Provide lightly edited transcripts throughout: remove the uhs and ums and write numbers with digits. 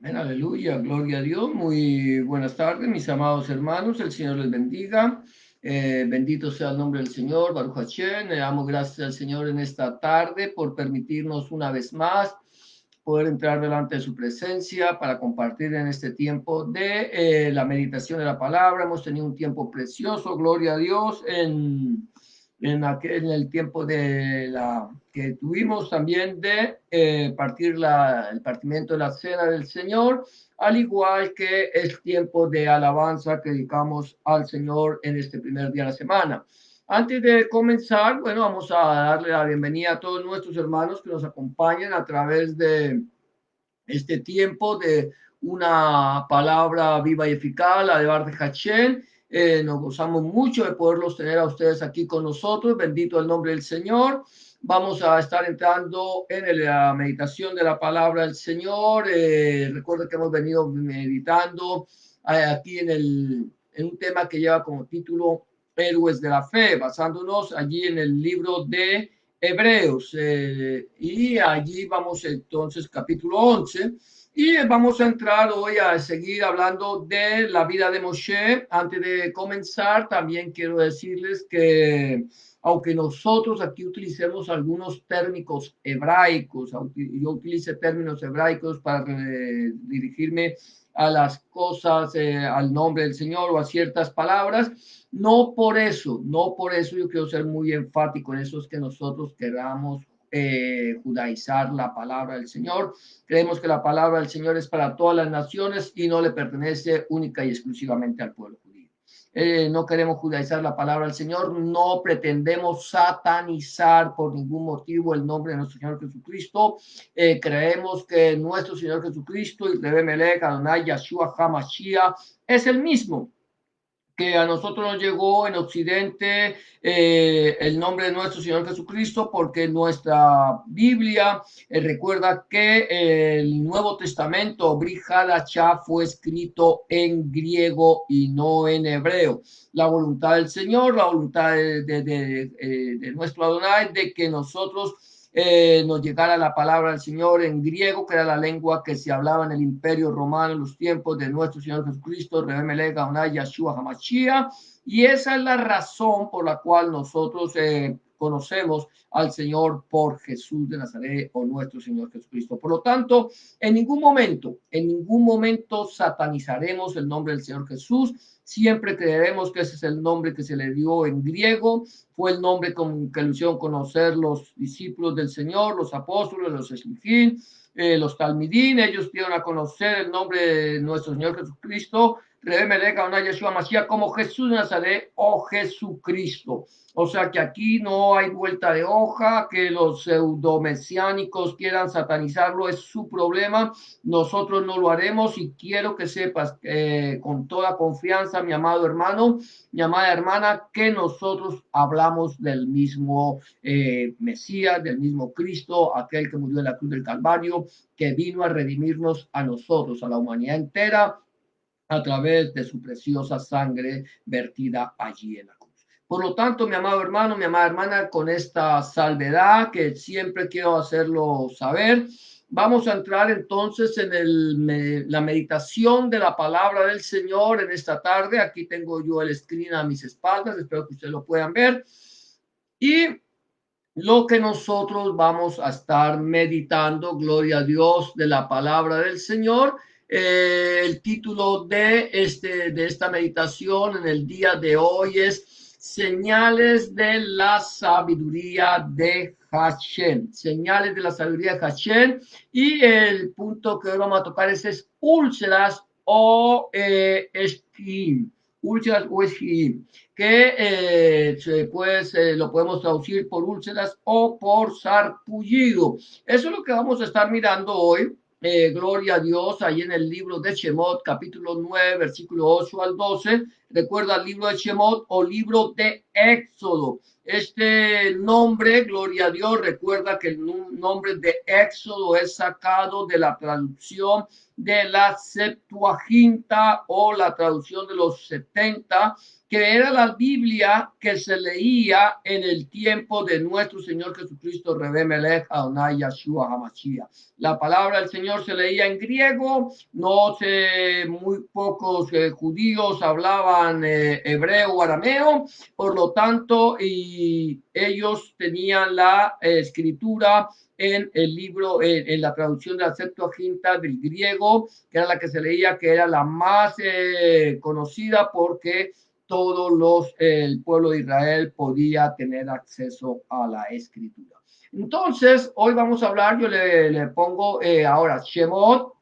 Amén, aleluya, gloria a Dios. Muy buenas tardes, mis amados hermanos. El Señor les bendiga. Bendito sea el nombre del Señor, Baruch Hashem. Le damos gracias al Señor en esta tarde por permitirnos una vez más poder entrar delante de su presencia para compartir en este tiempo de la meditación de la palabra. Hemos tenido un tiempo precioso, gloria a Dios, en el tiempo de la que tuvimos también de partir el partimiento de la cena del Señor, al igual que el tiempo de alabanza que dedicamos al Señor en este primer día de la semana. Antes de comenzar, bueno, vamos a darle la bienvenida a todos nuestros hermanos que nos acompañan a través de este tiempo de una palabra viva y eficaz, la de Bar Hachén. Nos gozamos mucho de poderlos tener a ustedes aquí con nosotros. Bendito el nombre del Señor. Vamos a estar entrando en la meditación de la palabra del Señor. Recuerden que hemos venido meditando aquí en un tema que lleva como título Héroes de la Fe, basándonos allí en el libro de Hebreos, y allí vamos entonces capítulo 11 y vamos a entrar hoy a seguir hablando de la vida de Moshe. Antes de comenzar, también quiero decirles que aunque nosotros aquí utilicemos algunos términos hebraicos, aunque yo utilice términos hebraicos para dirigirme a las cosas, al nombre del Señor o a ciertas palabras, no por eso yo quiero ser muy enfático en eso, es que nosotros queramos judaizar la palabra del Señor. Creemos que la palabra del Señor es para todas las naciones y no le pertenece única y exclusivamente al pueblo judío. No queremos judaizar la palabra del Señor, no pretendemos satanizar por ningún motivo el nombre de nuestro Señor Jesucristo. Creemos que nuestro Señor Jesucristo y Rebe Melech, Adonai, Yahshua, HaMashiach, es el mismo que a nosotros nos llegó en Occidente el nombre de nuestro Señor Jesucristo, porque nuestra Biblia recuerda que el Nuevo Testamento, Brit Hadashah, fue escrito en griego y no en hebreo. La voluntad del Señor, la voluntad de nuestro Adonai, de que nosotros nos llegara la palabra del Señor en griego, que era la lengua que se hablaba en el Imperio Romano en los tiempos de nuestro Señor Jesucristo, Rebemelech, Adonai, Yahshua, Hamashiach, y esa es la razón por la cual nosotros conocemos al Señor por Jesús de Nazaret o nuestro Señor Jesucristo. Por lo tanto, en ningún momento satanizaremos el nombre del Señor Jesús. Siempre creeremos que ese es el nombre que se le dio en griego, fue el nombre con que lo hicieron conocer los discípulos del Señor, los apóstoles, los eslijín, los talmidín. Ellos dieron a conocer el nombre de nuestro Señor Jesucristo, como Jesús de Nazaret o Jesucristo. O sea que aquí no hay vuelta de hoja, que los pseudomesiánicos quieran satanizarlo, es su problema. Nosotros no lo haremos y quiero que sepas con toda confianza, mi amado hermano, mi amada hermana, que nosotros hablamos del mismo Mesías, del mismo Cristo, aquel que murió en la cruz del Calvario, que vino a redimirnos a nosotros, a la humanidad entera, a través de su preciosa sangre vertida allí en la cruz. Por lo tanto, mi amado hermano, mi amada hermana, con esta salvedad que siempre quiero hacerlo saber, vamos a entrar entonces en la meditación de la palabra del Señor en esta tarde. Aquí tengo yo el screen a mis espaldas, espero que ustedes lo puedan ver. Y lo que nosotros vamos a estar meditando, gloria a Dios, de la palabra del Señor. El título de esta meditación en el día de hoy es Señales de la Sabiduría de Hashem. Señales de la Sabiduría de Hashem. Y el punto que hoy vamos a tocar es úlceras o esquim. Úlceras o esquim, que lo podemos traducir por úlceras o por sarpullido. Eso es lo que vamos a estar mirando hoy. Gloria a Dios, ahí en el libro de Shemot, capítulo 9, versículo 8 al 12. Recuerda el libro de Shemot o libro de Éxodo. Este nombre, gloria a Dios, recuerda que el nombre de Éxodo es sacado de la traducción de la Septuaginta o la traducción de los 70, que era la Biblia que se leía en el tiempo de nuestro Señor Jesucristo, Rebe Melech Adonai Yahshua HaMashiach. La palabra del Señor se leía en griego, no sé, muy pocos judíos hablaban hebreo o arameo, por lo tanto, y ellos tenían la escritura en el libro, en la traducción de la Septuaginta del griego, que era la que se leía, que era la más conocida porque todos el pueblo de Israel podía tener acceso a la escritura. Entonces, hoy vamos a hablar, yo le pongo ahora Shemot,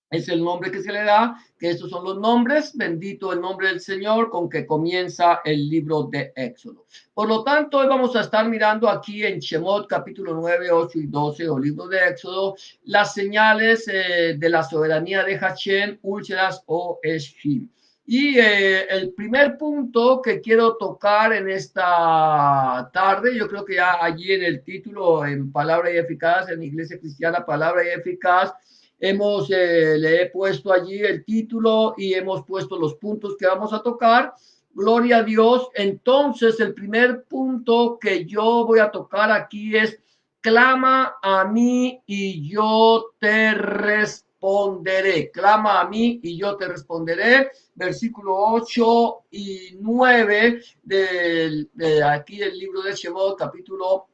es el nombre que se le da, que estos son los nombres, bendito el nombre del Señor, con que comienza el libro de Éxodo. Por lo tanto, hoy vamos a estar mirando aquí en Shemot, capítulo 9, 8 y 12, o libro de Éxodo, las señales de la soberanía de Hashem, úlceras o Eshim. Y el primer punto que quiero tocar en esta tarde, yo creo que ya allí en el título, en Palabra y Eficaz, en Iglesia Cristiana, Palabra y Eficaz, le he puesto allí el título y hemos puesto los puntos que vamos a tocar. Gloria a Dios. Entonces, el primer punto que yo voy a tocar aquí es: clama a mí y yo te responderé. Clama a mí y yo te responderé. Versículo 8 y 9 de aquí del libro de Shemot, capítulo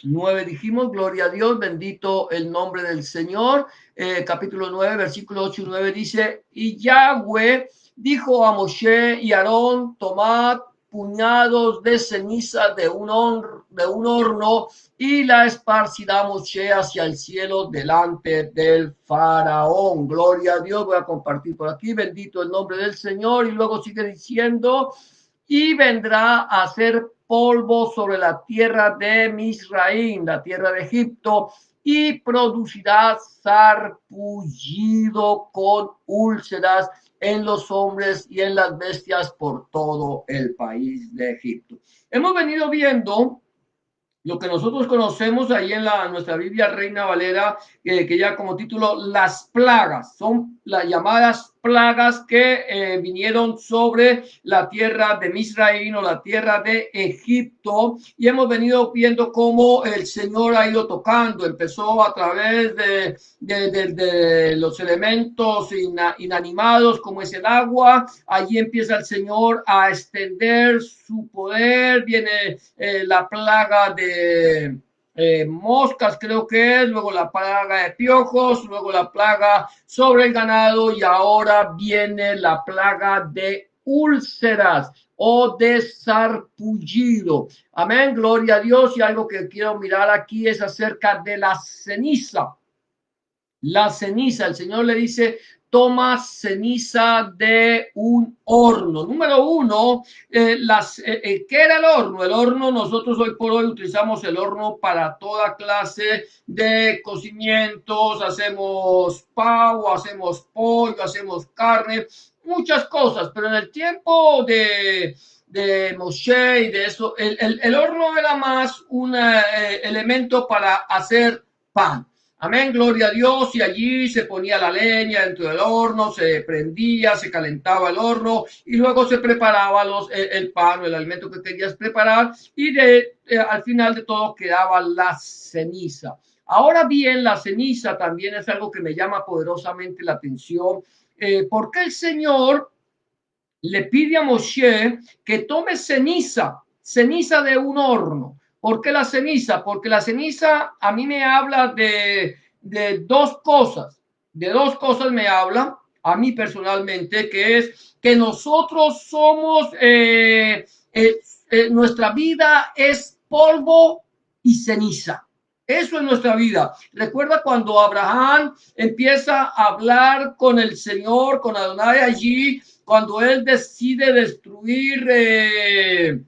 9, dijimos, gloria a Dios, bendito el nombre del Señor. Capítulo 9, versículo 8 y 9 dice: y Yahweh dijo a Moshe y Aarón: tomad puñados de ceniza de un horno y la esparcirá Moshe hacia el cielo delante del faraón. Gloria a Dios. Voy a compartir por aquí, bendito el nombre del Señor. Y luego sigue diciendo: y vendrá a ser polvo sobre la tierra de Misraim, la tierra de Egipto, y producirá sarpullido con úlceras en los hombres y en las bestias por todo el país de Egipto. Hemos venido viendo lo que nosotros conocemos ahí en nuestra Biblia Reina Valera, que ya como título, las plagas, son las llamadas plagas que vinieron sobre la tierra de Misraim o la tierra de Egipto, y hemos venido viendo cómo el Señor ha ido tocando. Empezó a través de los elementos inanimados como es el agua. Allí empieza el Señor a extender su poder. Viene la plaga de moscas, creo que es, luego la plaga de piojos, luego la plaga sobre el ganado, y ahora viene la plaga de úlceras o de sarpullido. Amén, gloria a Dios. Y algo que quiero mirar aquí es acerca de la ceniza. La ceniza, el Señor le dice: toma ceniza de un horno. Número uno, ¿qué era el horno? El horno, nosotros hoy por hoy utilizamos el horno para toda clase de cocimientos. Hacemos pavo, hacemos pollo, hacemos carne, muchas cosas. Pero en el tiempo de Moshe y de eso, el horno era más un elemento para hacer pan. Amén, gloria a Dios. Y allí se ponía la leña dentro del horno, se prendía, se calentaba el horno y luego se preparaba el pan o el alimento que querías preparar, y al final de todo quedaba la ceniza. Ahora bien, la ceniza también es algo que me llama poderosamente la atención, porque el Señor le pide a Moshe que tome ceniza de un horno. ¿Por qué la ceniza? Porque la ceniza a mí me habla de dos cosas. De dos cosas me habla a mí personalmente, que es que nosotros somos, nuestra vida es polvo y ceniza. Eso es nuestra vida. Recuerda cuando Abraham empieza a hablar con el Señor, con Adonai allí, cuando él decide destruir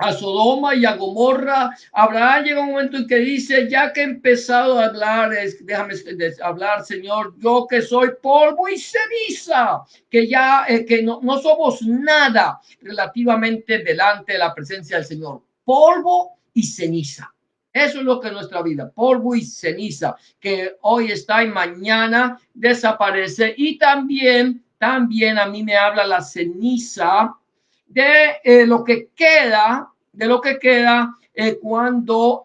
a Sodoma y a Gomorra. Abraham llega un momento en que dice, ya que he empezado a hablar, déjame hablar, Señor, yo que soy polvo y ceniza, que ya que no somos nada relativamente delante de la presencia del Señor. Polvo y ceniza. Eso es lo que es nuestra vida, polvo y ceniza, que hoy está y mañana desaparece. Y también a mí me habla la ceniza de lo que queda, cuando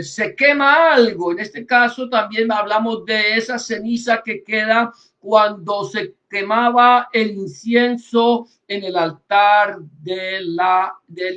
se quema algo. En este caso también hablamos de esa ceniza que queda cuando se quemaba el incienso en el altar del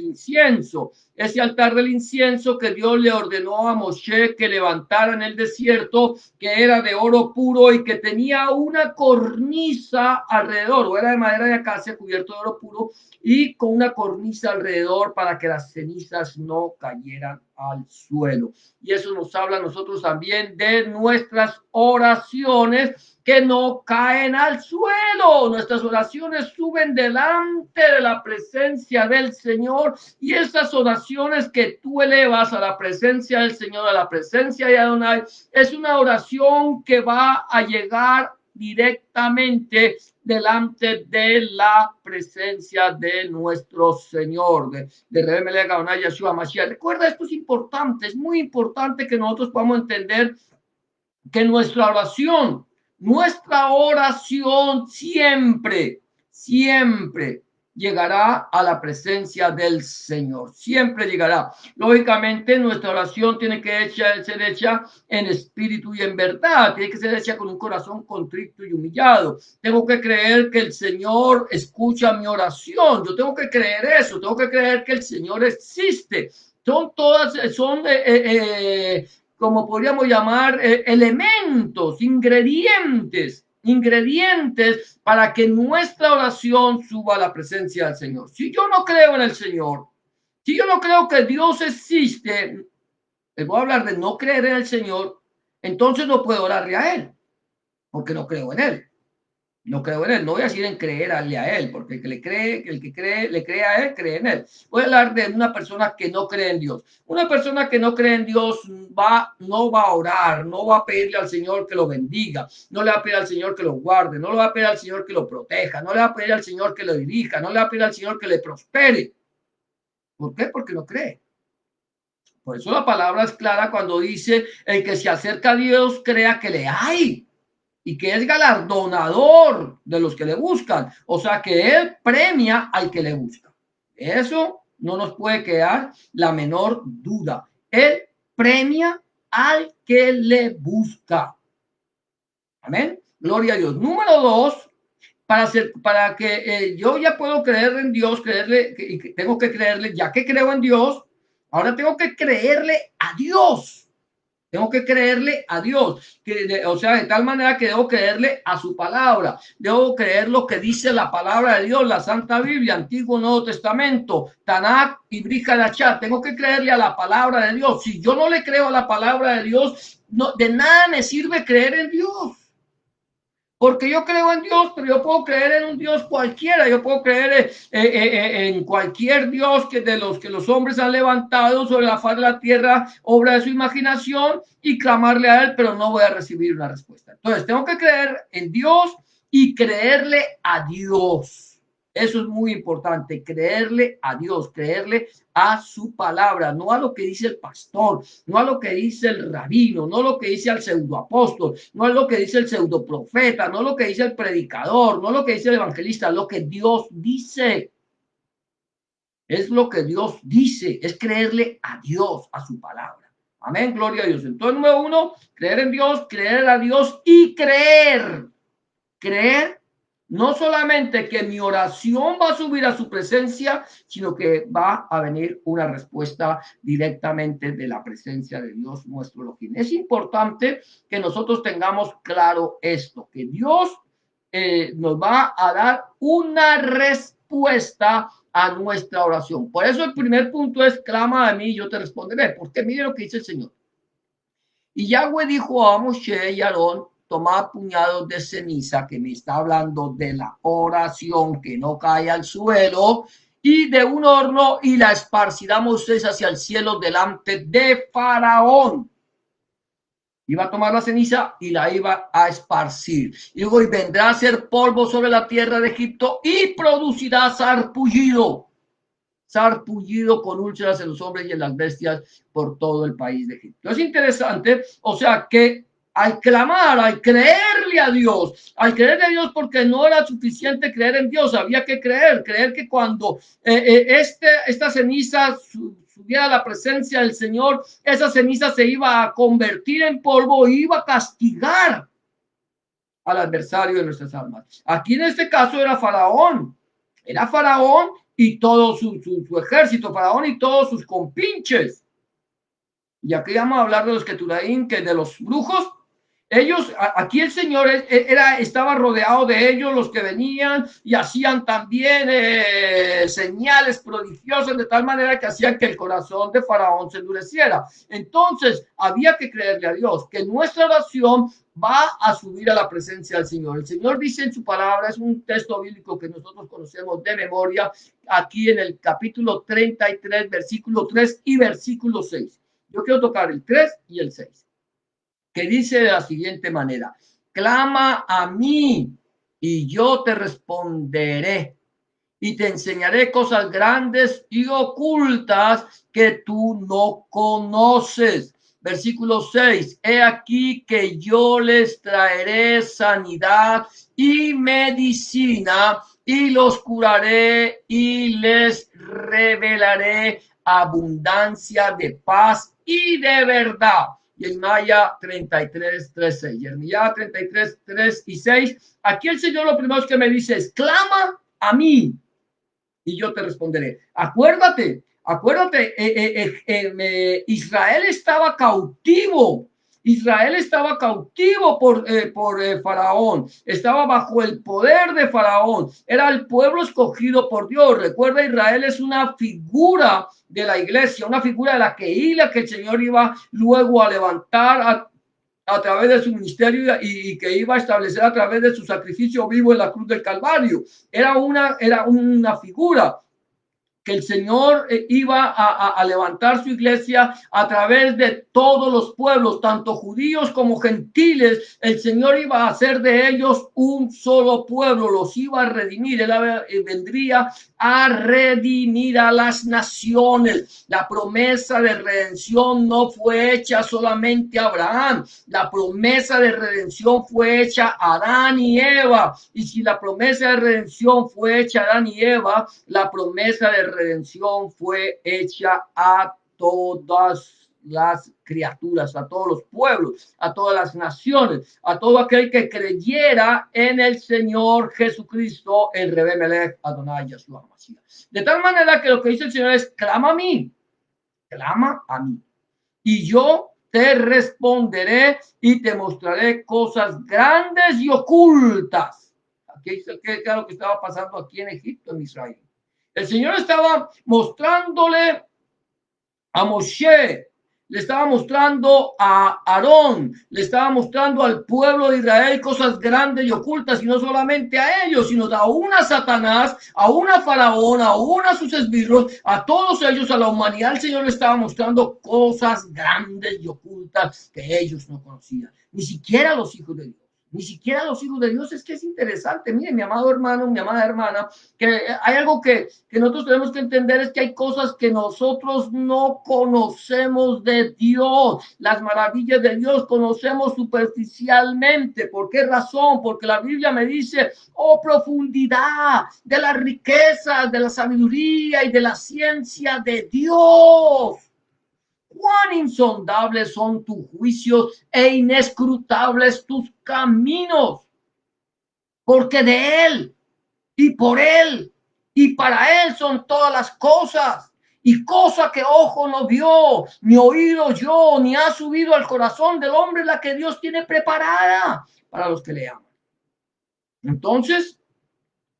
incienso. Ese altar del incienso que Dios le ordenó a Moshe que levantara en el desierto, que era de oro puro y que tenía una cornisa alrededor, o era de madera de acacia cubierto de oro puro y con una cornisa alrededor para que las cenizas no cayeran al suelo. Y eso nos habla a nosotros también de nuestras oraciones que no caen al suelo. Nuestras oraciones suben delante de la presencia del Señor, y esas oraciones que tú elevas a la presencia del Señor, a la presencia de Adonai, es una oración que va a llegar directamente delante de la presencia de nuestro Señor, de Rebbe Melech Adonai Yeshua Mashiach. Recuerda, esto es importante, es muy importante que nosotros podamos entender que nuestra oración siempre llegará a la presencia del Señor, siempre llegará. Lógicamente, nuestra oración tiene que ser hecha en espíritu y en verdad, tiene que ser hecha con un corazón contrito y humillado. Tengo que creer que el Señor escucha mi oración, yo tengo que creer eso, tengo que creer que el Señor existe. Son como podríamos llamar, elementos, ingredientes para que nuestra oración suba a la presencia del Señor. Si yo no creo en el Señor, si yo no creo que Dios existe, les voy a hablar de no creer en el Señor, entonces no puedo orarle a Él, porque no creo en Él. No creo en él, no voy a decir en creerle a él, porque el que le cree a él, cree en él. Voy a hablar de una persona que no cree en Dios. Una persona que no cree en Dios no va a orar, no va a pedirle al Señor que lo bendiga, no le va a pedir al Señor que lo guarde, no le va a pedir al Señor que lo proteja, no le va a pedir al Señor que lo dirija, no le va a pedir al Señor que le prospere. ¿Por qué? Porque no cree. Por eso la palabra es clara cuando dice: el que se acerca a Dios crea que le hay y que es galardonador de los que le buscan. O sea que él premia al que le busca. Eso no nos puede quedar la menor duda. Él premia al que le busca. Amén. Gloria a Dios. Número dos, para que yo ya puedo creer en Dios, tengo que creerle, ya que creo en Dios, ahora tengo que creerle a Dios. Tengo que creerle a Dios, o sea, de tal manera que debo creerle a su palabra, debo creer lo que dice la palabra de Dios, la Santa Biblia, Antiguo Nuevo Testamento, Tanakh y Brit Hadashah. Tengo que creerle a la palabra de Dios. Si yo no le creo a la palabra de Dios, de nada me sirve creer en Dios. Porque yo creo en Dios, pero yo puedo creer en un Dios cualquiera, yo puedo creer en cualquier Dios de los que los hombres han levantado sobre la faz de la tierra, obra de su imaginación, y clamarle a él, pero no voy a recibir una respuesta. Entonces, tengo que creer en Dios y creerle a Dios. Eso es muy importante, creerle a Dios, creerle a su palabra, no a lo que dice el pastor, no a lo que dice el rabino, no a lo que dice el pseudoapóstol, no a lo que dice el pseudoprofeta, no a lo que dice el predicador, no a lo que dice el evangelista, lo que Dios dice. Es lo que Dios dice, es creerle a Dios, a su palabra. Amén, gloria a Dios. Entonces, número uno, creer en Dios, creer a Dios y creer no solamente que mi oración va a subir a su presencia, sino que va a venir una respuesta directamente de la presencia de Dios nuestro Elohim. Es importante que nosotros tengamos claro esto, que Dios nos va a dar una respuesta a nuestra oración. Por eso el primer punto es: clama a mí y yo te responderé, porque mire lo que dice el Señor. Y Yahweh dijo a Moshe y Aarón: toma puñados de ceniza, que me está hablando de la oración que no cae al suelo, y de un horno y la esparcirá Moisés hacia el cielo delante de Faraón. Iba a tomar la ceniza y la iba a esparcir. Y luego y vendrá a ser polvo sobre la tierra de Egipto y producirá sarpullido. Sarpullido con úlceras en los hombres y en las bestias por todo el país de Egipto. Es interesante, o sea que al clamar, al creerle a Dios porque no era suficiente creer en Dios, había que creer que cuando esta ceniza subiera a la presencia del Señor, esa ceniza se iba a convertir en polvo y iba a castigar al adversario de nuestras almas. Aquí en este caso era Faraón y todo su ejército, Faraón y todos sus compinches. Y aquí vamos a hablar de los Keturaim, que de los brujos. Ellos, aquí el Señor estaba rodeado de ellos, los que venían y hacían también señales prodigiosas de tal manera que hacían que el corazón de Faraón se endureciera. Entonces, había que creerle a Dios que nuestra oración va a subir a la presencia del Señor. El Señor dice en su palabra, es un texto bíblico que nosotros conocemos de memoria, aquí en el capítulo 33, versículo 3 y versículo 6. Yo quiero tocar el 3 y el 6, que dice de la siguiente manera: clama a mí y yo te responderé y te enseñaré cosas grandes y ocultas que tú no conoces. Versículo 6, he aquí que yo les traeré sanidad y medicina y los curaré y les revelaré abundancia de paz y de verdad. Jeremías 33, 3, 6. Jeremías 33, 3 y 6. Aquí el Señor lo primero que me dice es: clama a mí y yo te responderé. Acuérdate, Israel estaba cautivo. Israel estaba cautivo por Faraón, estaba bajo el poder de Faraón, era el pueblo escogido por Dios. Recuerda, Israel es una figura de la iglesia, una figura de la que el Señor iba luego a levantar a través de su ministerio y que iba a establecer a través de su sacrificio vivo en la cruz del Calvario. Era una figura que el Señor iba a levantar su iglesia a través de todos los pueblos, tanto judíos como gentiles. El Señor iba a hacer de ellos un solo pueblo, los iba a redimir. Él vendría a redimir a las naciones. La promesa de redención no fue hecha solamente a Abraham, la promesa de redención fue hecha a Adán y Eva. Y si la promesa de redención fue hecha a Adán y Eva, la promesa de redención fue hecha a todas las criaturas, a todos los pueblos, a todas las naciones, a todo aquel que creyera en el Señor Jesucristo, el Rebbe Melech Adonai Yeshua Mashiach. De tal manera que lo que dice el Señor es: clama a mí, y yo te responderé y te mostraré cosas grandes y ocultas. Aquí dice que era lo que estaba pasando aquí en Egipto, en Israel. El Señor estaba mostrándole a Moshe, le estaba mostrando a Aarón, le estaba mostrando al pueblo de Israel cosas grandes y ocultas, y no solamente a ellos, sino aún a Satanás, aún a Faraón, aún a sus esbirros, a todos ellos, a la humanidad. El Señor le estaba mostrando cosas grandes y ocultas que ellos no conocían, ni siquiera los hijos de Dios. Ni siquiera los hijos de Dios. Es que es interesante. Miren, mi amado hermano, mi amada hermana, que hay algo que nosotros tenemos que entender, es que hay cosas que nosotros no conocemos de Dios. Las maravillas de Dios conocemos superficialmente. ¿Por qué razón? Porque la Biblia me dice: oh, profundidad de la riqueza, de la sabiduría y de la ciencia de Dios. Cuán insondables son tus juicios e inescrutables tus caminos, porque de Él y por Él y para Él son todas las cosas, y cosa que ojo no vio, ni oído yo, ni ha subido al corazón del hombre, la que Dios tiene preparada para los que le aman. Entonces,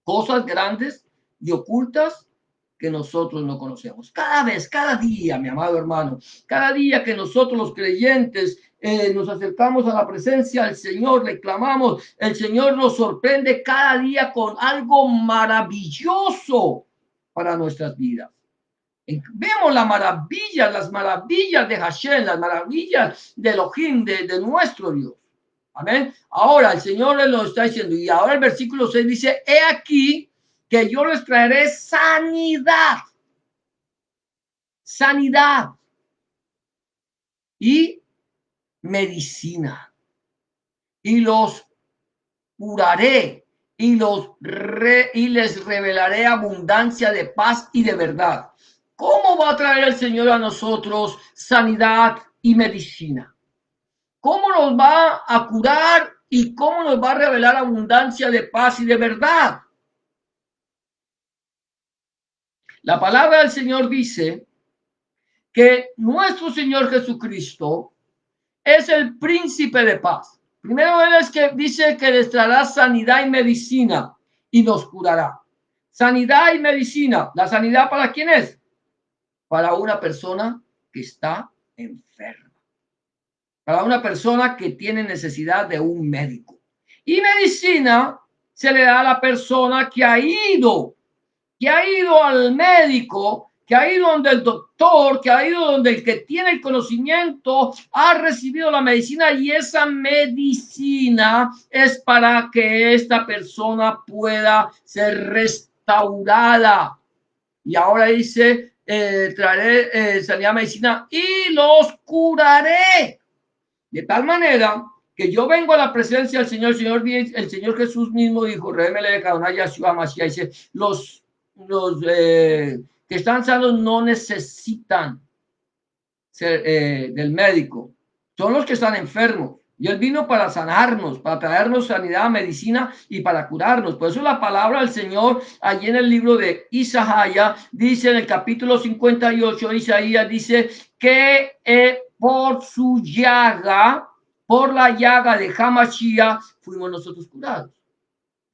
cosas grandes y ocultas que nosotros no conocemos. Cada día, mi amado hermano, cada día que nosotros los creyentes nos acercamos a la presencia del Señor, le clamamos, el Señor nos sorprende cada día con algo maravilloso. para nuestras vidas. Vemos las maravillas de Hashem, las maravillas de Elohim, de nuestro Dios. Amén. Ahora el Señor le lo está diciendo. Y ahora el versículo 6 dice: he aquí que yo les traeré sanidad. Sanidad y medicina. Y los curaré y les revelaré abundancia de paz y de verdad. ¿Cómo va a traer el Señor a nosotros sanidad y medicina? ¿Cómo nos va a curar y cómo nos va a revelar abundancia de paz y de verdad? La palabra del Señor dice que nuestro Señor Jesucristo es el príncipe de paz. Primero él es que dice que les traerá sanidad y medicina y nos curará. Sanidad y medicina. ¿La sanidad para quién es? Para una persona que está enferma. Para una persona que tiene necesidad de un médico. Y medicina se le da a la persona que ha ido al médico, que ha ido donde el doctor, que ha ido donde el que tiene el conocimiento, ha recibido la medicina, y esa medicina es para que esta persona pueda ser restaurada. Y ahora dice, traeré sanidad, medicina y los curaré. De tal manera que yo vengo a la presencia del Señor. El Señor Jesús mismo dijo: dice, los que están sanos no necesitan del médico, son los que están enfermos. Y él vino para sanarnos, para traernos sanidad, medicina y para curarnos. Por eso la palabra del Señor allí en el libro de Isaías dice, en el capítulo 58, Isaías dice que por su llaga, por la llaga de Hamashia, fuimos nosotros curados.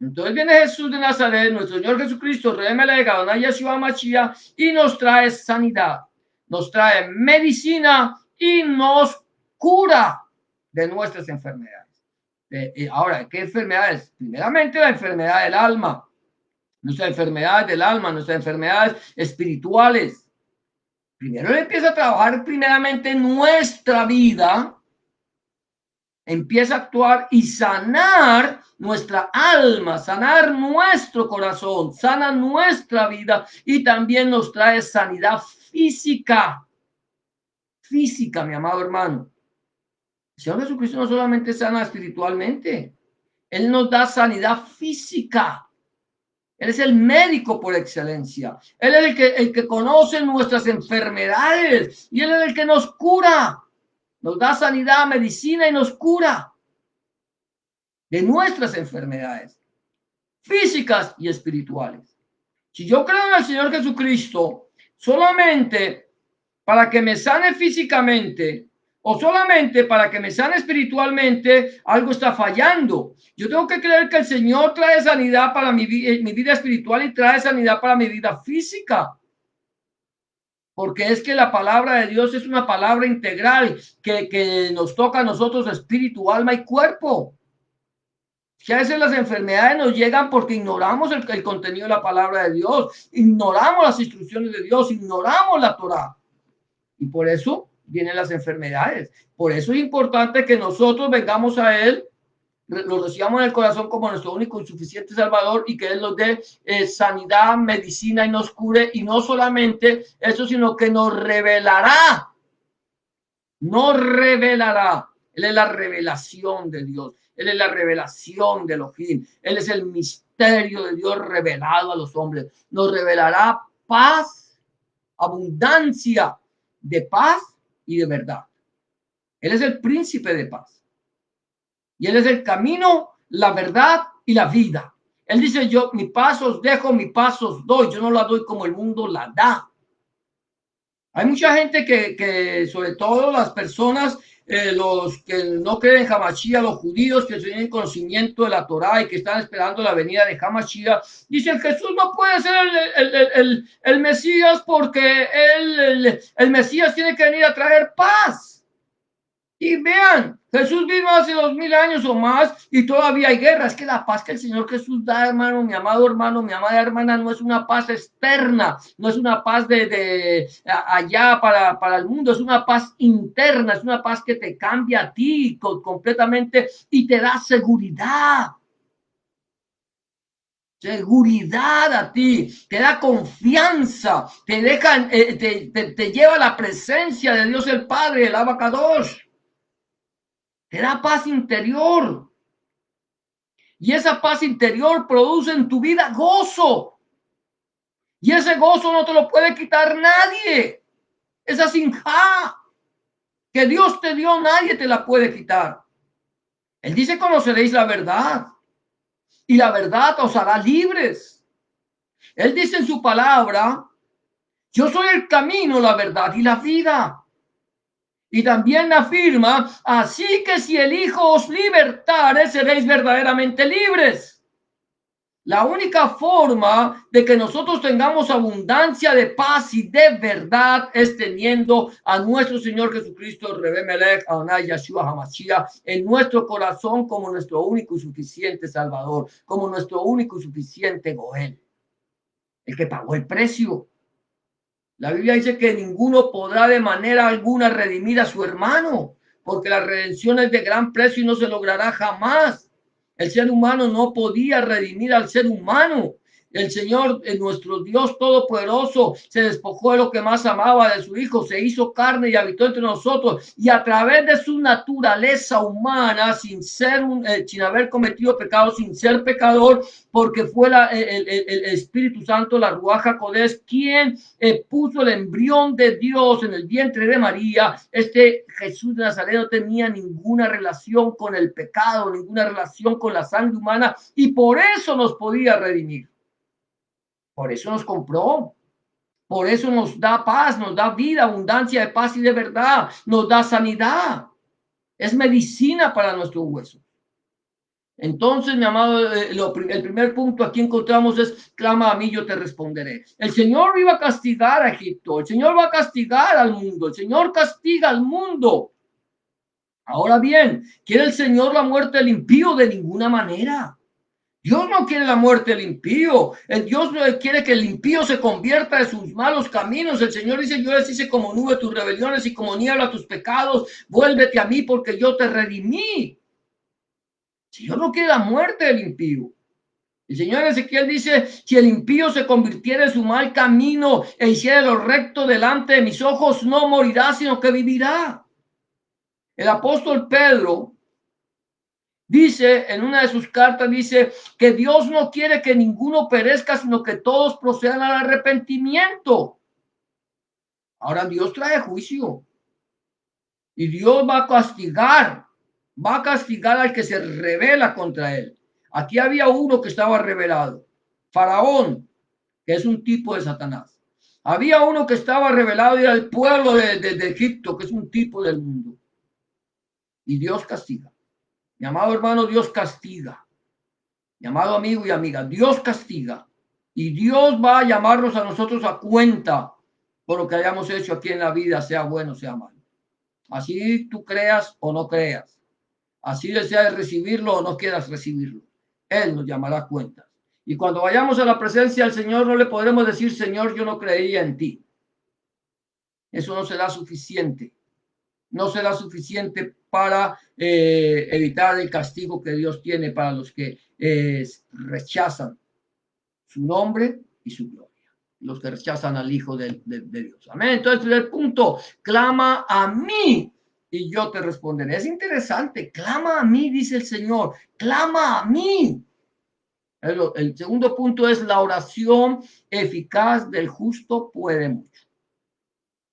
Entonces viene Jesús de Nazaret, nuestro Señor Jesucristo, Rey Melech, Adonai Yeshua Mashiach, y nos trae sanidad, nos trae medicina y nos cura de nuestras enfermedades. Ahora, ¿qué enfermedades? Primeramente la enfermedad del alma, nuestras enfermedades del alma, nuestras enfermedades espirituales. Primero empieza a trabajar primeramente nuestra vida, empieza a actuar y sanar nuestra alma, sanar nuestro corazón, sana nuestra vida, y también nos trae sanidad física. Física, mi amado hermano. El Señor Jesucristo no solamente sana espiritualmente, Él nos da sanidad física. Él es el médico por excelencia. Él es el que conoce nuestras enfermedades, y Él es el que nos cura. Nos da sanidad, medicina y nos cura de nuestras enfermedades físicas y espirituales. Si yo creo en el Señor Jesucristo solamente para que me sane físicamente o solamente para que me sane espiritualmente, algo está fallando. Yo tengo que creer que el Señor trae sanidad para mi vida espiritual y trae sanidad para mi vida física. Porque es que la palabra de Dios es una palabra integral que nos toca a nosotros espíritu, alma y cuerpo. Que a veces las enfermedades nos llegan porque ignoramos el contenido de la palabra de Dios, ignoramos las instrucciones de Dios, ignoramos la Torá. Y por eso vienen las enfermedades. Por eso es importante que nosotros vengamos a Él, lo recibamos en el corazón como nuestro único y suficiente Salvador, y que Él nos dé sanidad, medicina y nos cure. Y no solamente eso, sino que nos revelará. Nos revelará. Él es la revelación de Dios. Él es la revelación de Elohim. Él es el misterio de Dios revelado a los hombres. Nos revelará paz, abundancia de paz y de verdad. Él es el príncipe de paz. Y Él es el camino, la verdad y la vida. Él dice: yo mi paz os dejo, mi paz os doy. Yo no la doy como el mundo la da. Hay mucha gente que sobre todo las personas, los que no creen en Hamashia, los judíos que tienen conocimiento de la Torá y que están esperando la venida de Hamashia, dicen: Jesús no puede ser el Mesías porque el Mesías tiene que venir a traer paz. Y vean, Jesús vino hace 2000 años o más y todavía hay guerra. Es que la paz que el Señor Jesús da, hermano, mi amado hermano, mi amada hermana, no es una paz externa, no es una paz de allá para el mundo, es una paz interna, es una paz que te cambia a ti completamente y te da seguridad. Seguridad a ti, te da confianza, te deja, te lleva a la presencia de Dios el Padre, el Abacados. Te da paz interior. Y esa paz interior produce en tu vida gozo. Y ese gozo no te lo puede quitar nadie. Esa sinja que Dios te dio, nadie te la puede quitar. Él dice, conoceréis la verdad. Y la verdad os hará libres. Él dice en su palabra, yo soy el camino, la verdad y la vida. Y también afirma, así que si el Hijo os libertare, seréis verdaderamente libres. La única forma de que nosotros tengamos abundancia de paz y de verdad es teniendo a nuestro Señor Jesucristo, Rebe Melech, Adonai Yeshua HaMashiach, en nuestro corazón como nuestro único y suficiente Salvador, como nuestro único y suficiente Goel, el que pagó el precio. La Biblia dice que ninguno podrá de manera alguna redimir a su hermano, porque la redención es de gran precio y no se logrará jamás. El ser humano no podía redimir al ser humano. El Señor, nuestro Dios todopoderoso, se despojó de lo que más amaba, de su Hijo, se hizo carne y habitó entre nosotros. Y a través de su naturaleza humana, sin haber cometido pecado, sin ser pecador, porque fue el Espíritu Santo, la Ruach HaKodesh, quien puso el embrión de Dios en el vientre de María. Este Jesús de Nazaret no tenía ninguna relación con el pecado, ninguna relación con la sangre humana, y por eso nos podía redimir. Por eso nos compró. Por eso nos da paz, nos da vida, abundancia de paz y de verdad, nos da sanidad. Es medicina para nuestros huesos. Entonces, mi amado, el primer punto aquí encontramos es, clama a mí, yo te responderé. El Señor iba a castigar a Egipto, el Señor va a castigar al mundo, el Señor castiga al mundo. Ahora bien, ¿quiere el Señor la muerte del impío? De ninguna manera. Dios no quiere la muerte del impío. Dios quiere que el impío se convierta de sus malos caminos. El Señor dice, yo les hice como nube tus rebeliones y como niebla tus pecados. Vuélvete a mí porque yo te redimí. El Señor no quiere la muerte del impío. El Señor Ezequiel dice, si el impío se convirtiera en su mal camino e hiciera lo recto delante de mis ojos, no morirá, sino que vivirá. El apóstol Pedro dice en una de sus cartas, dice que Dios no quiere que ninguno perezca, sino que todos procedan al arrepentimiento. Ahora Dios trae juicio y Dios va a castigar al que se rebela contra él. Aquí había uno que estaba rebelado, Faraón, que es un tipo de Satanás. Había uno que estaba rebelado y era el pueblo de Egipto, que es un tipo del mundo. Y Dios castiga. Mi amado hermano, Dios castiga. Mi amado amigo y amiga, Dios castiga. Y Dios va a llamarnos a nosotros a cuenta por lo que hayamos hecho aquí en la vida, sea bueno, sea malo. Así tú creas o no creas. Así deseas recibirlo o no quieras recibirlo. Él nos llamará a cuentas. Y cuando vayamos a la presencia del Señor, no le podremos decir, Señor, yo no creía en ti. Eso no será suficiente. No será suficiente para evitar el castigo que Dios tiene para los que rechazan su nombre y su gloria. Los que rechazan al Hijo de Dios. Amén. Entonces, primer punto, clama a mí y yo te responderé. Es interesante, clama a mí, dice el Señor, clama a mí. El segundo punto es la oración eficaz del justo puede mucho.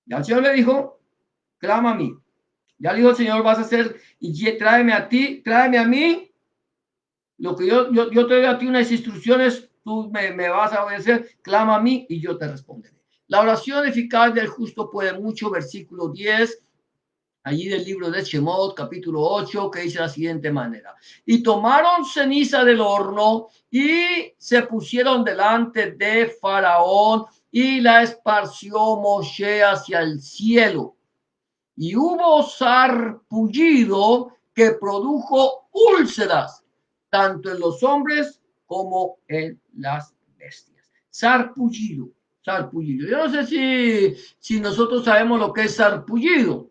Ya el Señor le dijo, clama a mí. Ya le dijo el Señor, vas a hacer, y tráeme a ti, tráeme a mí. Lo que yo te doy a ti unas instrucciones, tú me vas a obedecer, clama a mí y yo te responderé. La oración eficaz del justo puede mucho, versículo 10, allí del libro de Shemot, capítulo 8, que dice de la siguiente manera. Y tomaron ceniza del horno y se pusieron delante de Faraón y la esparció Moshe hacia el cielo. y hubo sarpullido que produjo úlceras, tanto en los hombres como en las bestias. Sarpullido, sarpullido. Yo no sé si nosotros sabemos lo que es sarpullido.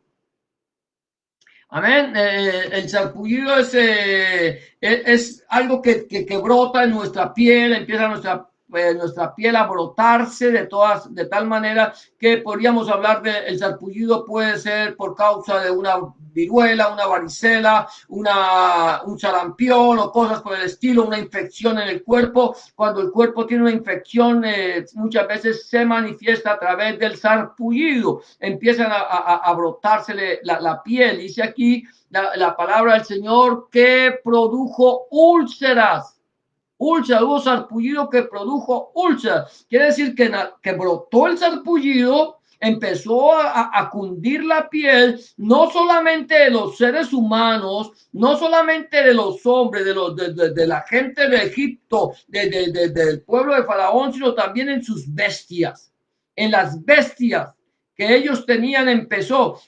Amén. El sarpullido es algo que brota en nuestra piel, empieza nuestra piel a brotarse de tal manera que podríamos hablar de el sarpullido puede ser por causa de una viruela, una varicela, un sarampión o cosas por el estilo, una infección en el cuerpo. Cuando el cuerpo tiene una infección, muchas veces se manifiesta a través del sarpullido. Empiezan a brotársele la piel. Dice aquí la palabra del Señor que produjo úlceras. Úlceras, hubo sarpullido que produjo úlceras. Quiere decir que brotó el sarpullido, empezó a cundir la piel, no solamente de los seres humanos, no solamente de los hombres, de la gente de Egipto, del pueblo de Faraón, sino también en sus bestias, en las bestias que ellos tenían empezó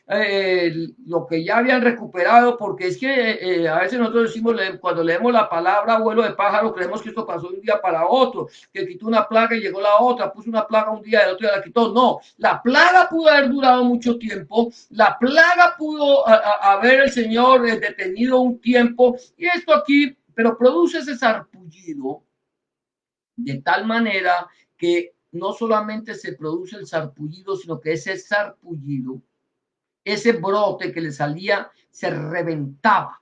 lo que ya habían recuperado, porque es que a veces nosotros decimos, cuando leemos la palabra vuelo de pájaro, creemos que esto pasó de un día para otro, que quitó una plaga y llegó la otra, puso una plaga un día y el otro día la quitó. No, la plaga pudo haber durado mucho tiempo, la plaga pudo haber el Señor detenido un tiempo, y esto aquí, pero produce ese sarpullido de tal manera que no solamente se produce el sarpullido, sino que ese sarpullido, ese brote que le salía, se reventaba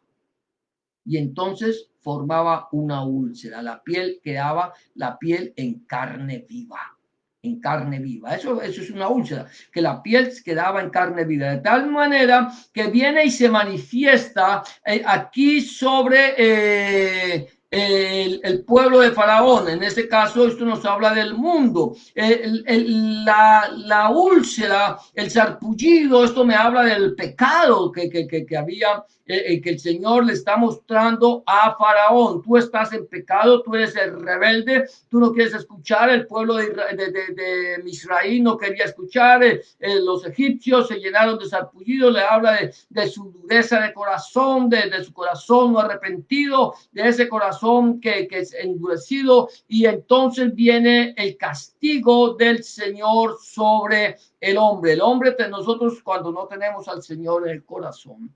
y entonces formaba una úlcera. La piel quedaba, la piel en carne viva. En carne viva. Eso es una úlcera, que la piel quedaba en carne viva, de tal manera que viene y se manifiesta aquí sobre el pueblo de Faraón. En este caso, esto nos habla del mundo. La úlcera, el sarpullido, esto me habla del pecado que había, que el Señor le está mostrando a Faraón. Tú estás en pecado, tú eres el rebelde, tú no quieres escuchar, el pueblo de Misraí no quería escuchar, los egipcios se llenaron de sarpullido, le habla de su dureza de corazón, de su corazón no arrepentido, de ese corazón que es endurecido, y entonces viene el castigo del Señor sobre el hombre. El hombre, nosotros cuando no tenemos al Señor en el corazón,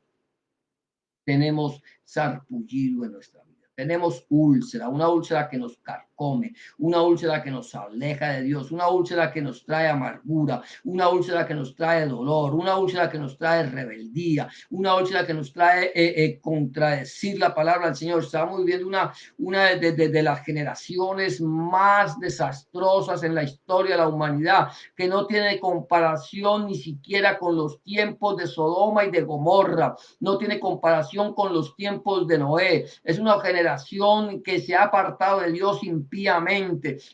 tenemos sarpullido en nuestra vida, tenemos úlcera, una úlcera que nos carcome, una úlcera que nos aleja de Dios, una úlcera que nos trae amargura, una úlcera que nos trae dolor, una úlcera que nos trae rebeldía, una úlcera que nos trae contradecir la palabra del Señor. Estamos viviendo una de las generaciones más desastrosas en la historia de la humanidad, que no tiene comparación ni siquiera con los tiempos de Sodoma y de Gomorra, no tiene comparación con los tiempos de Noé. Es una generación que se ha apartado de Dios impíamente,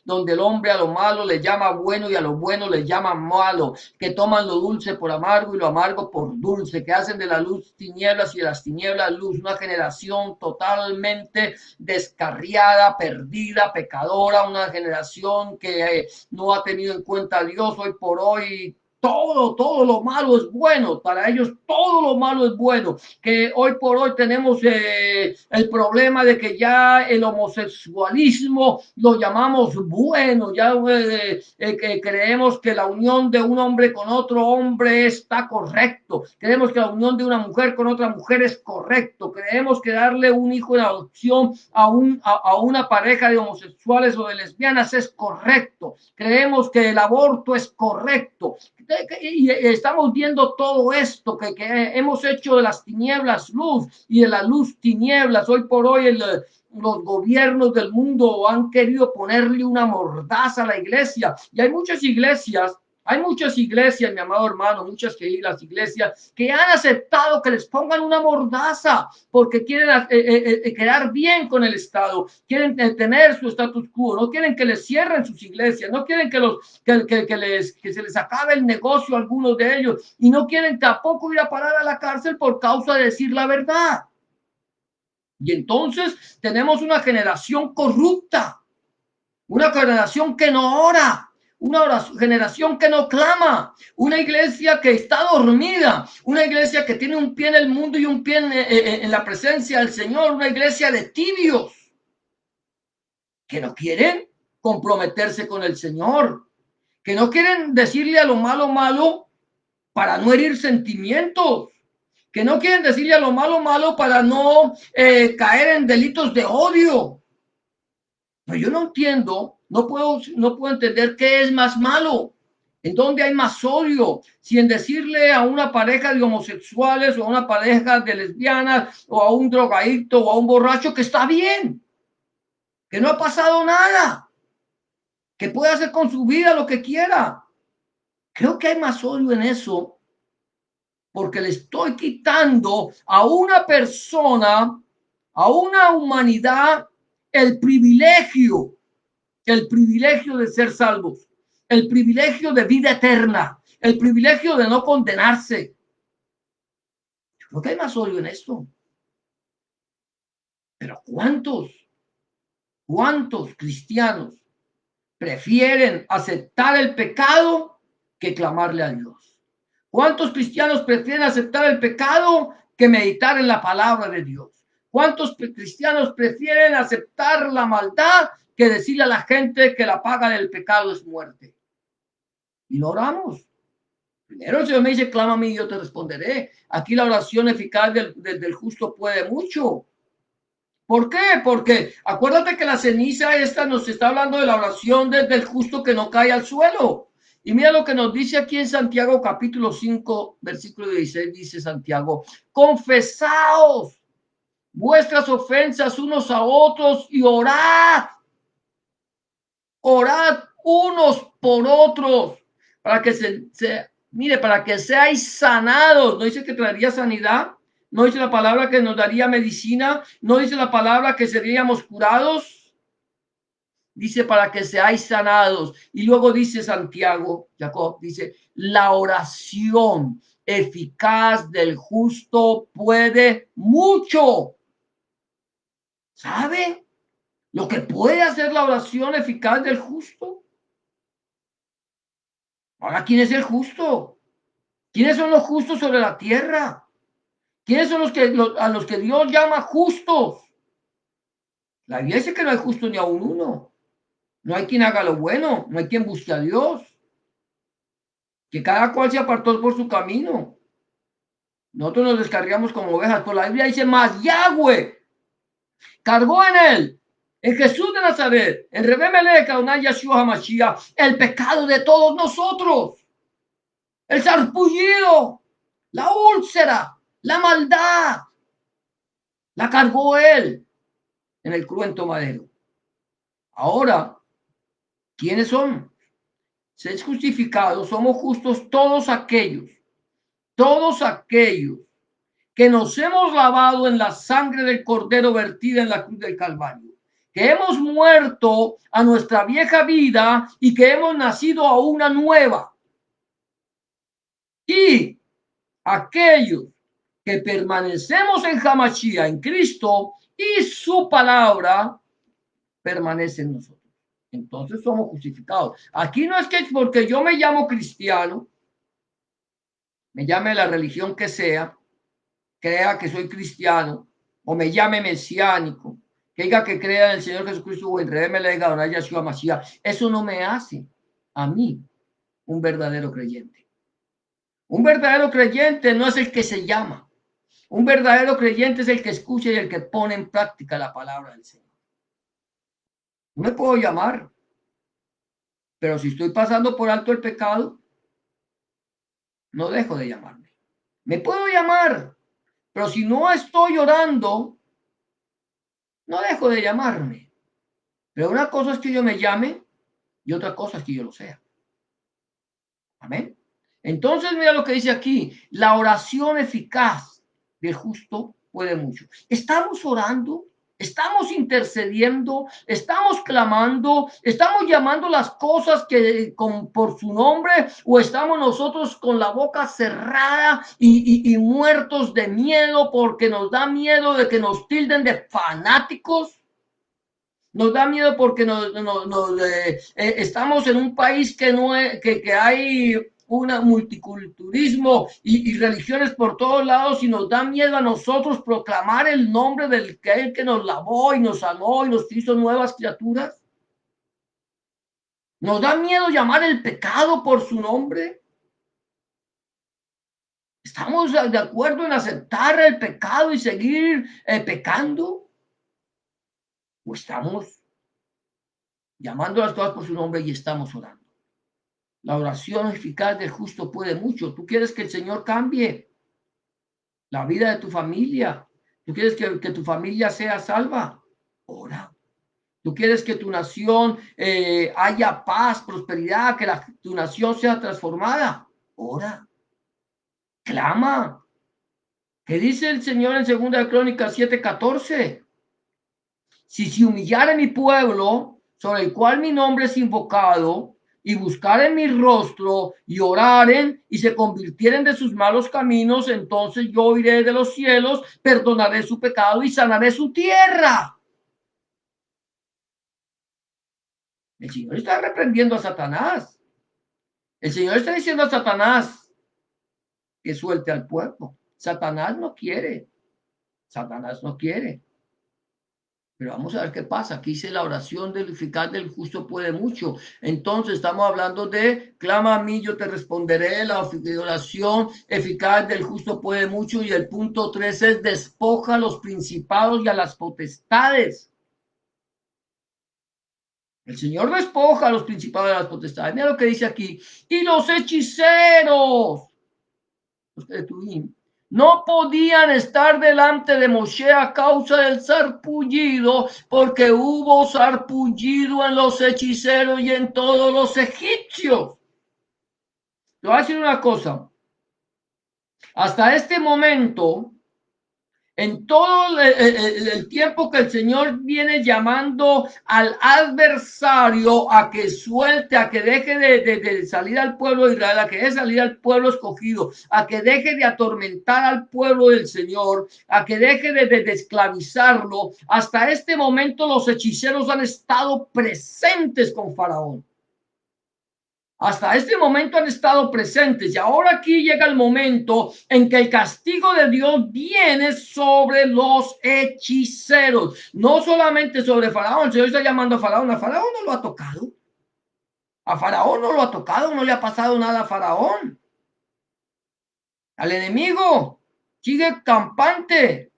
donde el hombre a lo malo le llama bueno y a lo bueno le llama malo, que toman lo dulce por amargo y lo amargo por dulce, que hacen de la luz tinieblas y de las tinieblas luz. Una generación totalmente descarriada, perdida, pecadora, una generación que no ha tenido en cuenta a Dios. Hoy por hoy todo lo malo es bueno, para ellos todo lo malo es bueno, que hoy por hoy tenemos el problema de que ya el homosexualismo lo llamamos bueno, ya creemos que la unión de un hombre con otro hombre está correcto, creemos que la unión de una mujer con otra mujer es correcto, creemos que darle un hijo en adopción a una pareja de homosexuales o de lesbianas es correcto, creemos que el aborto es correcto, y estamos viendo todo esto que hemos hecho de las tinieblas luz y de la luz tinieblas. Hoy por hoy los gobiernos del mundo han querido ponerle una mordaza a la iglesia, y hay muchas iglesias, mi amado hermano, muchas las iglesias que han aceptado que les pongan una mordaza porque quieren quedar bien con el Estado, quieren tener su status quo, no quieren que les cierren sus iglesias, no quieren que se les acabe el negocio a algunos de ellos, y no quieren tampoco ir a parar a la cárcel por causa de decir la verdad. Y entonces tenemos una generación corrupta, una generación que no ora, una generación que no clama, una iglesia que está dormida, una iglesia que tiene un pie en el mundo y un pie en la presencia del Señor, una iglesia de tibios que no quieren comprometerse con el Señor, que no quieren decirle a lo malo malo para no herir sentimientos, que no quieren decirle a lo malo malo para no caer en delitos de odio. Pero yo no entiendo, no puedo entender qué es más malo, en dónde hay más odio, si en decirle a una pareja de homosexuales o a una pareja de lesbianas o a un drogadicto o a un borracho que está bien, que no ha pasado nada, que puede hacer con su vida lo que quiera. Creo que hay más odio en eso porque le estoy quitando a una persona, a una humanidad, el privilegio de ser salvos, el privilegio de vida eterna, el privilegio de no condenarse. Yo creo que hay más odio en esto. Pero ¿cuántos cristianos prefieren aceptar el pecado que clamarle a Dios? ¿Cuántos cristianos prefieren aceptar el pecado que meditar en la palabra de Dios? ¿Cuántos cristianos prefieren aceptar la maldad que decirle a la gente que la paga del pecado es muerte? Y no oramos. Primero el Señor me dice, clama a mí y yo te responderé. Aquí la oración eficaz del justo puede mucho. ¿Por qué? Porque acuérdate que la ceniza esta nos está hablando de la oración del justo que no cae al suelo. Y mira lo que nos dice aquí en Santiago capítulo 5, versículo 16, dice Santiago, confesaos vuestras ofensas unos a otros y orad unos por otros para que mire, para que seáis sanados. No dice que traería sanidad, no dice la palabra que nos daría medicina, no dice la palabra que seríamos curados, dice para que seáis sanados. Y luego dice Santiago, Jacob, dice, la oración eficaz del justo puede mucho. ¿Sabe lo que puede hacer la oración eficaz del justo? Ahora, ¿quién es el justo? ¿Quiénes son los justos sobre la tierra? ¿Quiénes son a los que Dios llama justos? La Biblia dice que no hay justo ni a uno. No hay quien haga lo bueno, no hay quien busque a Dios. Que cada cual se apartó por su camino. Nosotros nos descargamos como ovejas, pero la Biblia dice más, Yahweh cargó en Jesús de Nazaret, en Rebemelech, Adonai Yeshua HaMashiach, el pecado de todos nosotros. El sarpullido, la úlcera, la maldad, la cargó él en el cruento madero. Ahora, ¿quiénes son? Ser justificados, somos justos todos aquellos que nos hemos lavado en la sangre del Cordero vertida en la cruz del Calvario, que hemos muerto a nuestra vieja vida y que hemos nacido a una nueva. Y aquellos que permanecemos en Hamashia, en Cristo, y su palabra permanece en nosotros. Entonces somos justificados. Aquí no es que porque yo me llamo cristiano, me llame la religión que sea, crea que soy cristiano, o me llame mesiánico, que diga que crea en el Señor Jesucristo o en Yeshua Mashiach. Eso no me hace a mí un verdadero creyente. Un verdadero creyente no es el que se llama. Un verdadero creyente es el que escucha y el que pone en práctica la palabra del Señor. No me puedo llamar, pero si estoy pasando por alto el pecado, no dejo de llamarme. Me puedo llamar, pero si no estoy orando, no dejo de llamarme. Pero una cosa es que yo me llame y otra cosa es que yo lo sea. Amén. Entonces, mira lo que dice aquí, la oración eficaz del justo puede mucho. Estamos orando, estamos intercediendo, estamos clamando, estamos llamando las cosas por su nombre, o estamos nosotros con la boca cerrada y muertos de miedo porque nos da miedo de que nos tilden de fanáticos. Nos da miedo porque estamos en un país que, no es, que hay un multiculturismo y religiones por todos lados y nos da miedo a nosotros proclamar el nombre del que nos lavó y nos amó y nos hizo nuevas criaturas. Nos da miedo llamar el pecado por su nombre. ¿Estamos de acuerdo en aceptar el pecado y seguir pecando? ¿O estamos llamando las cosas por su nombre y estamos orando? La oración eficaz del justo puede mucho. ¿Tú quieres que el Señor cambie la vida de tu familia? ¿Tú quieres que tu familia sea salva? Ora. ¿Tú quieres que tu nación haya paz, prosperidad, que tu nación sea transformada? Ora. Clama. ¿Qué dice el Señor en 2 Crónicas 7:14? Si se humillare mi pueblo, sobre el cual mi nombre es invocado, y buscaren mi rostro, y oraren, y se convirtieren de sus malos caminos, entonces yo iré de los cielos, perdonaré su pecado y sanaré su tierra. El Señor está reprendiendo a Satanás. El Señor está diciendo a Satanás que suelte al pueblo. Satanás no quiere. Satanás no quiere. Pero vamos a ver qué pasa. Aquí dice la oración del eficaz del justo puede mucho. Entonces estamos hablando de clama a mí, yo te responderé. La oración eficaz del justo puede mucho. Y el punto 3 es despoja a los principados y a las potestades. El Señor despoja a los principados y a las potestades. Mira lo que dice aquí. Y los hechiceros, los que no podían estar delante de Moshe a causa del sarpullido, porque hubo sarpullido en los hechiceros y en todos los egipcios. Te voy a decir una cosa. Hasta este momento, en todo el tiempo que el Señor viene llamando al adversario a que suelte, a que deje de salir al pueblo de Israel, a que deje de salir al pueblo escogido, a que deje de atormentar al pueblo del Señor, a que deje de esclavizarlo, hasta este momento los hechiceros han estado presentes con Faraón. Hasta este momento han estado presentes y ahora aquí llega el momento en que el castigo de Dios viene sobre los hechiceros, no solamente sobre Faraón. El Señor está llamando a Faraón no lo ha tocado, a Faraón no lo ha tocado, no le ha pasado nada a Faraón. Al enemigo sigue campante,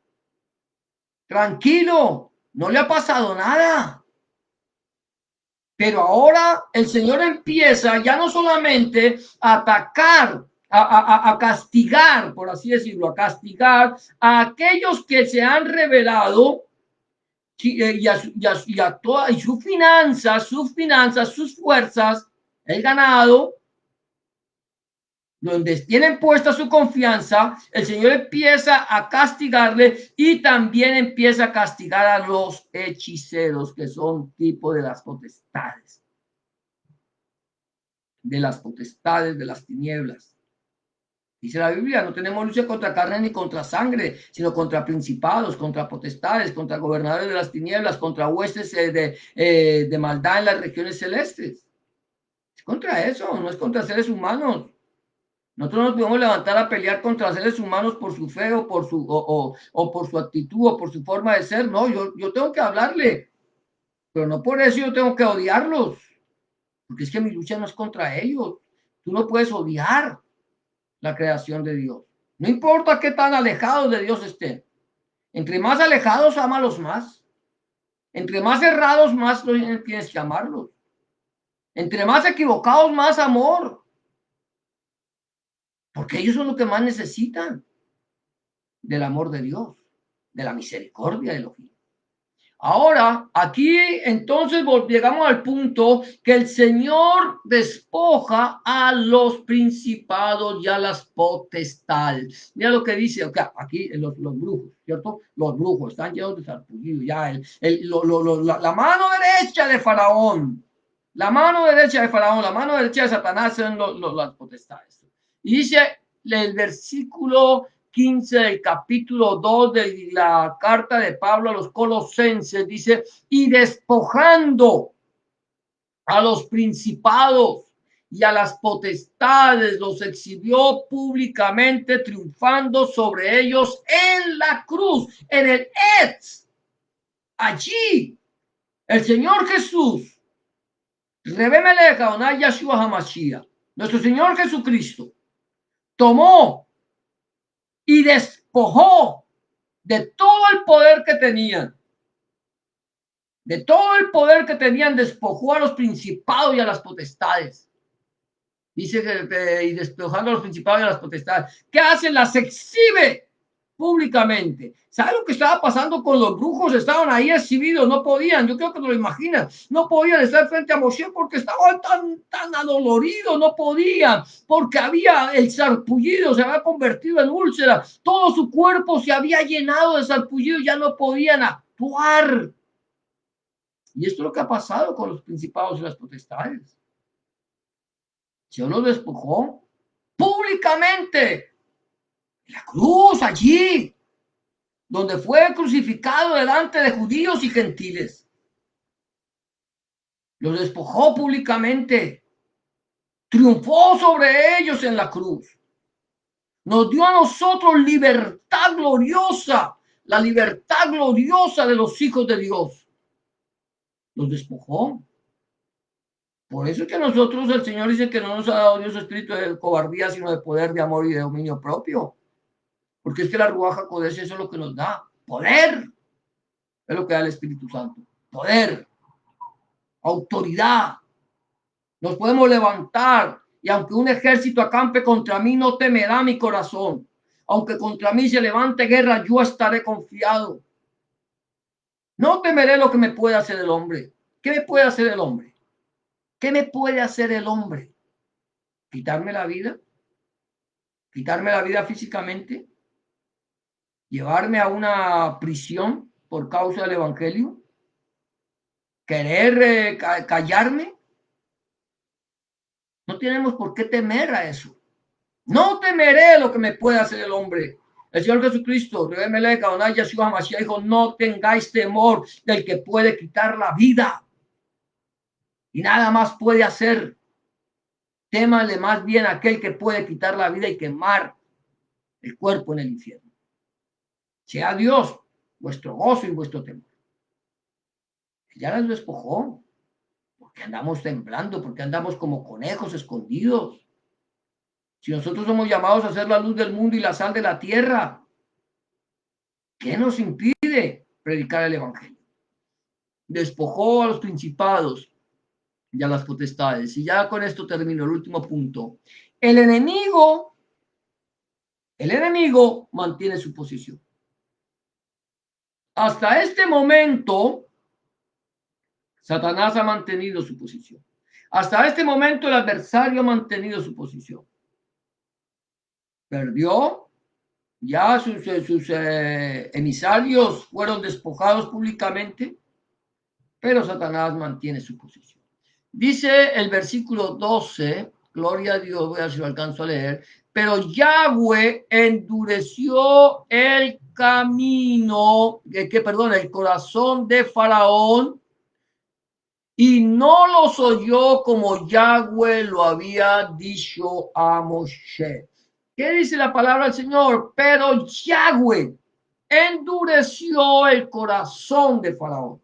tranquilo, no le ha pasado nada. Pero ahora el Señor empieza ya no solamente a atacar, a castigar, por así decirlo, a castigar a aquellos que se han revelado y sus finanzas, sus fuerzas, el ganado, donde tienen puesta su confianza, el Señor empieza a castigarle y también empieza a castigar a los hechiceros, que son tipo de las potestades. De las potestades, de las tinieblas. Dice la Biblia, no tenemos lucha contra carne ni contra sangre, sino contra principados, contra potestades, contra gobernadores de las tinieblas, contra huestes de maldad en las regiones celestes. Es contra eso, no es contra seres humanos. Nosotros nos podemos levantar a pelear contra seres humanos por su fe o por su actitud o por su forma de ser. No, yo tengo que hablarle, pero no por eso yo tengo que odiarlos, porque es que mi lucha no es contra ellos. Tú no puedes odiar la creación de Dios. No importa qué tan alejados de Dios estén. Entre más alejados, ámalos más. Entre más errados, más tienes que amarlos. Entre más equivocados, más amor. Porque ellos son los que más necesitan del amor de Dios, de la misericordia de los hijos. Ahora, aquí entonces llegamos al punto que el Señor despoja a los principados y a las potestades. Mira lo que dice, okay, aquí los brujos, ¿cierto? Los brujos están llenos de sarpullido. Ya la mano derecha de Faraón, la mano derecha de Faraón, la mano derecha de Satanás son las potestades. Y dice el versículo 15 del capítulo 2 de la carta de Pablo a los Colosenses, dice, y despojando a los principados y a las potestades, los exhibió públicamente, triunfando sobre ellos en la cruz, en el Etz. Allí, el Señor Jesús, Rebemelech Adonai Yahshua HaMashiach, nuestro Señor Jesucristo, tomó y despojó de todo el poder que tenían. De todo el poder que tenían, despojó a los principados y a las potestades. Dice que y despojando a los principados y a las potestades. ¿Qué hacen? Las exhibe públicamente. ¿Sabe lo que estaba pasando con los brujos? Estaban ahí exhibidos, no podían, yo creo que te lo imaginas, no podían estar frente a Moshe porque estaban tan adoloridos, no podían, porque había el sarpullido, se había convertido en úlcera, todo su cuerpo se había llenado de sarpullido, ya no podían actuar. Y esto es lo que ha pasado con los principados y las potestades. Se los despojó públicamente en la cruz, allí, donde fue crucificado delante de judíos y gentiles. Los despojó públicamente, triunfó sobre ellos en la cruz. Nos dio a nosotros libertad gloriosa, la libertad gloriosa de los hijos de Dios. Los despojó. Por eso es que nosotros, el Señor dice que no nos ha dado Dios espíritu de cobardía, sino de poder, de amor y de dominio propio. Porque es que la Ruach HaKodesh eso es lo que nos da. Poder. Es lo que da el Espíritu Santo. Poder. Autoridad. Nos podemos levantar. Y aunque un ejército acampe contra mí, no temerá mi corazón. Aunque contra mí se levante guerra, yo estaré confiado. No temeré lo que me puede hacer el hombre. ¿Qué me puede hacer el hombre? ¿Qué me puede hacer el hombre? ¿Quitarme la vida? ¿Quitarme la vida físicamente? ¿Llevarme a una prisión por causa del evangelio? ¿Querer callarme? No tenemos por qué temer a eso. No temeré lo que me puede hacer el hombre. El Señor Jesucristo, dijo, no tengáis temor del que puede quitar la vida. Y nada más puede hacer. Témale más bien a aquel que puede quitar la vida y quemar el cuerpo en el infierno. Sea Dios vuestro gozo y vuestro temor. Ya las despojó. Porque andamos temblando, porque andamos como conejos escondidos. Si nosotros somos llamados a ser la luz del mundo y la sal de la tierra, ¿qué nos impide predicar el evangelio? Despojó a los principados y a las potestades. Y ya con esto termino el último punto. El enemigo mantiene su posición. Hasta este momento, Satanás ha mantenido su posición. Hasta este momento, el adversario ha mantenido su posición. Perdió, ya sus emisarios fueron despojados públicamente, pero Satanás mantiene su posición. Dice el versículo 12, gloria a Dios, voy a ver si lo alcanzo a leer, pero Yahweh endureció el camino, el corazón de Faraón y no los oyó como Yahweh lo había dicho a Moshe. ¿Qué dice la palabra del Señor? Pero Yahweh endureció el corazón de Faraón.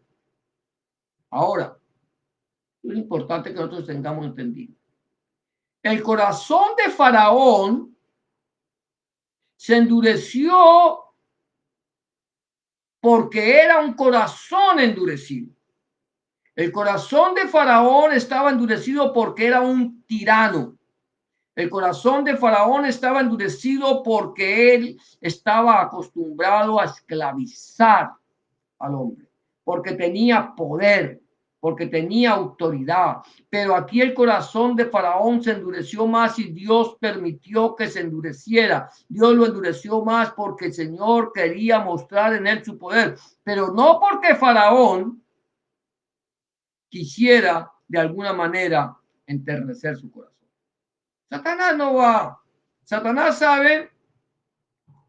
Ahora, es importante que nosotros tengamos entendido. El corazón de Faraón se endureció porque era un corazón endurecido. El corazón de Faraón estaba endurecido porque era un tirano. El corazón de Faraón estaba endurecido porque él estaba acostumbrado a esclavizar al hombre, porque tenía poder, porque tenía autoridad. Pero aquí el corazón de Faraón se endureció más y Dios permitió que se endureciera. Dios lo endureció más porque el Señor quería mostrar en él su poder, pero no porque Faraón quisiera de alguna manera enternecer su corazón. Satanás no va. Satanás sabe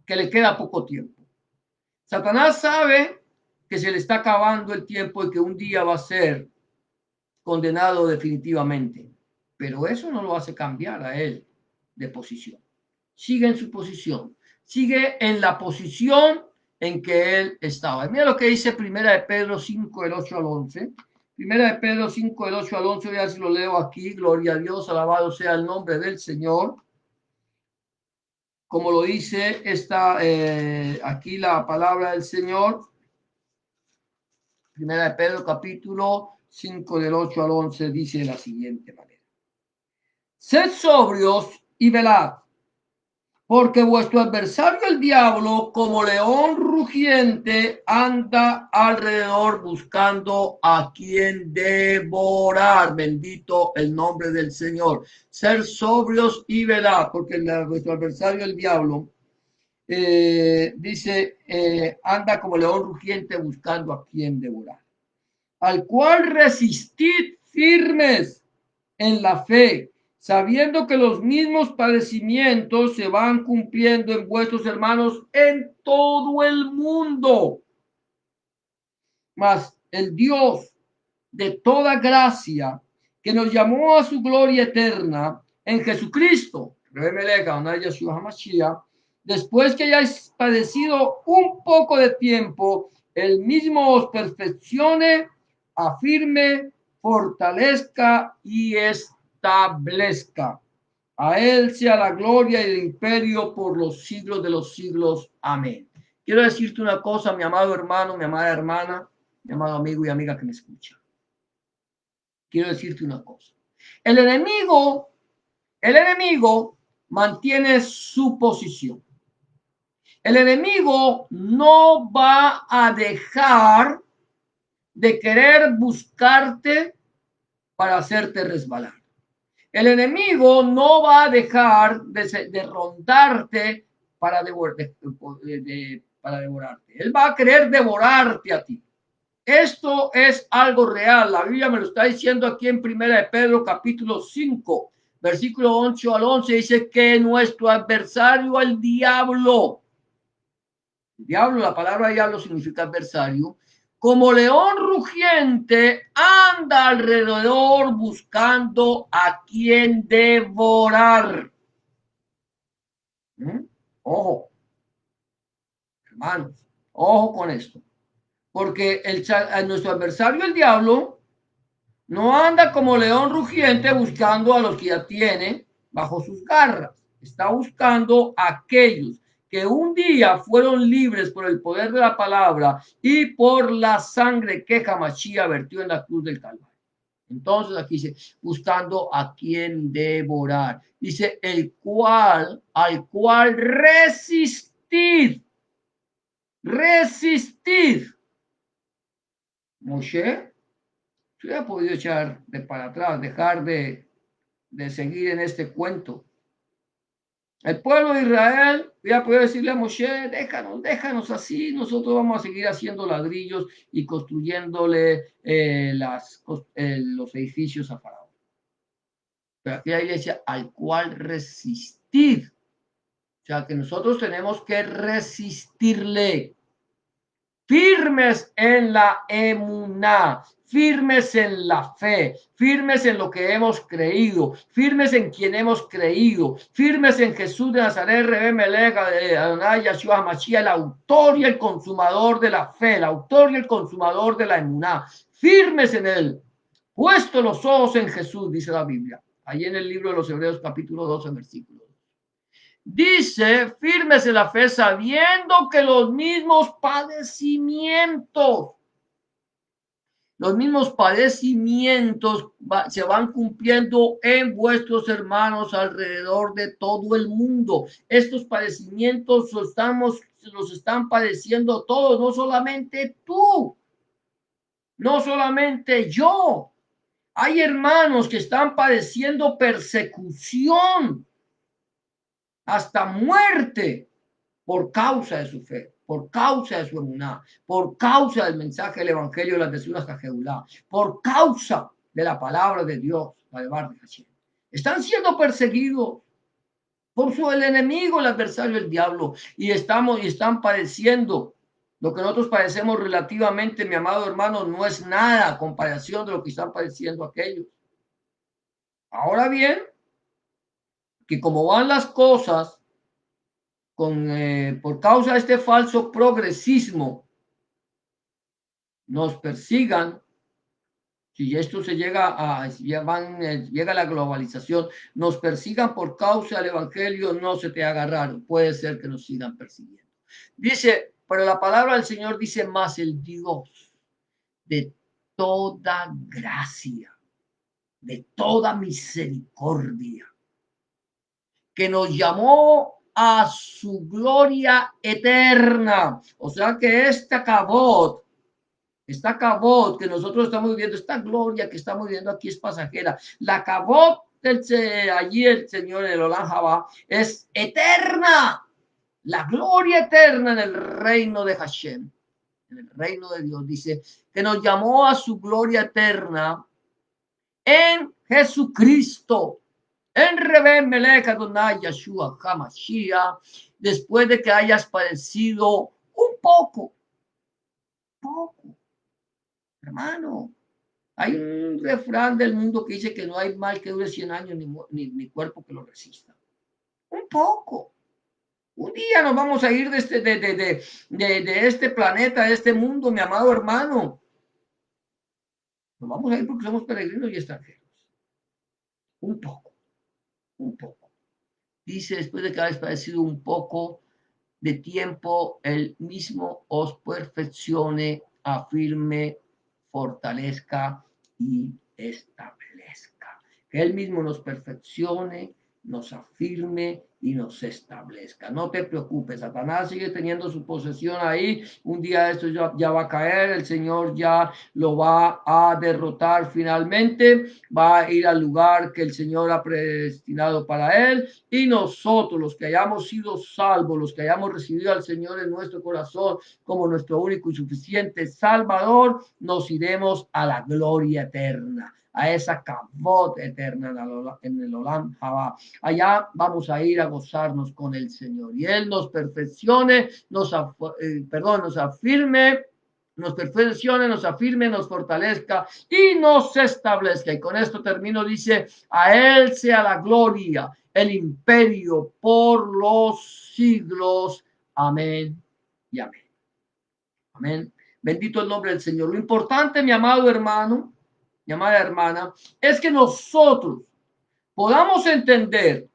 que le queda poco tiempo. Satanás sabe que se le está acabando el tiempo y que un día va a ser condenado definitivamente, pero eso no lo hace cambiar a él de posición. Sigue en su posición, sigue en la posición en que él estaba. Mira lo que dice Primera de Pedro 5, del 8 al 11. Primera de Pedro 5, del 8 al 11, ya si lo leo aquí, gloria a Dios, alabado sea el nombre del Señor. Como lo dice aquí la palabra del Señor, Primera de Pedro capítulo 5 del 8 al 11 dice de la siguiente manera. Sed sobrios y velad, porque vuestro adversario el diablo, como león rugiente, anda alrededor buscando a quien devorar. Bendito el nombre del Señor. Ser sobrios y velad, porque vuestro adversario el diablo dice, anda como león rugiente buscando a quien devorar. Al cual resistid firmes en la fe, sabiendo que los mismos padecimientos se van cumpliendo en vuestros hermanos en todo el mundo. Mas el Dios de toda gracia, que nos llamó a su gloria eterna en Jesucristo, después que hayáis padecido un poco de tiempo, el mismo os perfeccione, afirme, fortalezca y establezca. A él sea la gloria y el imperio por los siglos de los siglos. Amén. Quiero decirte una cosa, mi amado hermano, mi amada hermana, mi amado amigo y amiga que me escucha. Quiero decirte una cosa. El enemigo mantiene su posición. El enemigo no va a dejar de querer buscarte para hacerte resbalar. El enemigo no va a dejar de rondarte para devorarte. Él va a querer devorarte a ti. Esto es algo real. La Biblia me lo está diciendo aquí en Primera de Pedro, capítulo 5, versículo 8 al 11. Dice que nuestro adversario, el diablo, la palabra diablo significa adversario, como león rugiente, anda alrededor buscando a quien devorar. Ojo, hermanos, ojo con esto. Porque nuestro adversario, el diablo, no anda como león rugiente buscando a los que ya tiene bajo sus garras. Está buscando a aquellos que un día fueron libres por el poder de la palabra y por la sangre que Hamashia vertió en la cruz del Calvario. Entonces aquí dice, buscando a quien devorar. Dice, al cual resistir. Moshe se hubiera podido echar para atrás, dejar de seguir en este cuento. El pueblo de Israel hubiera podido decirle a Moshe, déjanos así, nosotros vamos a seguir haciendo ladrillos y construyéndole los edificios a Faraón. Pero aquí la iglesia, al cual resistir. O sea, que nosotros tenemos que resistirle. Firmes en la emuná, firmes en la fe, firmes en lo que hemos creído, firmes en quien hemos creído, firmes en Jesús de Nazaret, Rebé Melega, de Adonai Yahshua Mashiach, el autor y el consumador de la fe, el autor y el consumador de la emuná, firmes en él, puesto los ojos en Jesús, dice la Biblia, ahí en el libro de los Hebreos capítulo 12, versículo. Dice, firmes en la fe, sabiendo que los mismos padecimientos se van cumpliendo en vuestros hermanos alrededor de todo el mundo. Estos padecimientos los están padeciendo todos, no solamente tú, no solamente yo. Hay hermanos que están padeciendo persecución, hasta muerte, por causa de su fe, por causa de su emuná, por causa del mensaje del evangelio de las Besuras Cajeulá, por causa de la palabra de Dios, la de Bar de Hashem. Están siendo perseguidos. Por su el enemigo, el adversario, el diablo. Y están padeciendo. Lo que nosotros padecemos relativamente, mi amado hermano, no es nada a comparación de lo que están padeciendo aquellos. Ahora bien, que como van las cosas, por causa de este falso progresismo, nos persigan. Si esto se llega a, llega la globalización, nos persigan por causa del evangelio, no se te haga raro, puede ser que nos sigan persiguiendo. Dice, pero la palabra del Señor dice más el Dios de toda gracia, de toda misericordia, que nos llamó a su gloria eterna. O sea que esta cabot que nosotros estamos viviendo, esta gloria que estamos viviendo aquí es pasajera. La cabot allí el Señor, el Olam Jabá, es eterna. La gloria eterna en el reino de Hashem, en el reino de Dios. Dice que nos llamó a su gloria eterna en Jesucristo. En Reben Melech Adonai Yeshua HaMashiach, después de que hayas padecido un poco, hermano. Hay un refrán del mundo que dice que no hay mal que dure 100 años ni cuerpo que lo resista. Un poco. Un día nos vamos a ir de este planeta, de este mundo, mi amado hermano. Nos vamos a ir porque somos peregrinos y extranjeros. Un poco, un poco. Dice, después de que habéis padecido un poco de tiempo, el mismo os perfeccione, afirme, fortalezca y establezca. Que Él mismo nos perfeccione, nos afirme y nos establezca. No te preocupes, Satanás sigue teniendo su posesión ahí. Un día esto ya va a caer, el Señor ya lo va a derrotar finalmente, va a ir al lugar que el Señor ha predestinado para él, y nosotros, los que hayamos sido salvos, los que hayamos recibido al Señor en nuestro corazón como nuestro único y suficiente Salvador, nos iremos a la gloria eterna, a esa cabot eterna en el Olam Jabá. Allá vamos a ir a gozarnos con el Señor y Él nos perfeccione, nos afirme, nos perfeccione, nos afirme, nos fortalezca y nos establezca. Y con esto termino, dice, a Él sea la gloria, el imperio por los siglos. Amén y amén. Amén. Bendito el nombre del Señor. Lo importante, mi amado hermano, mi amada hermana, es que nosotros podamos entender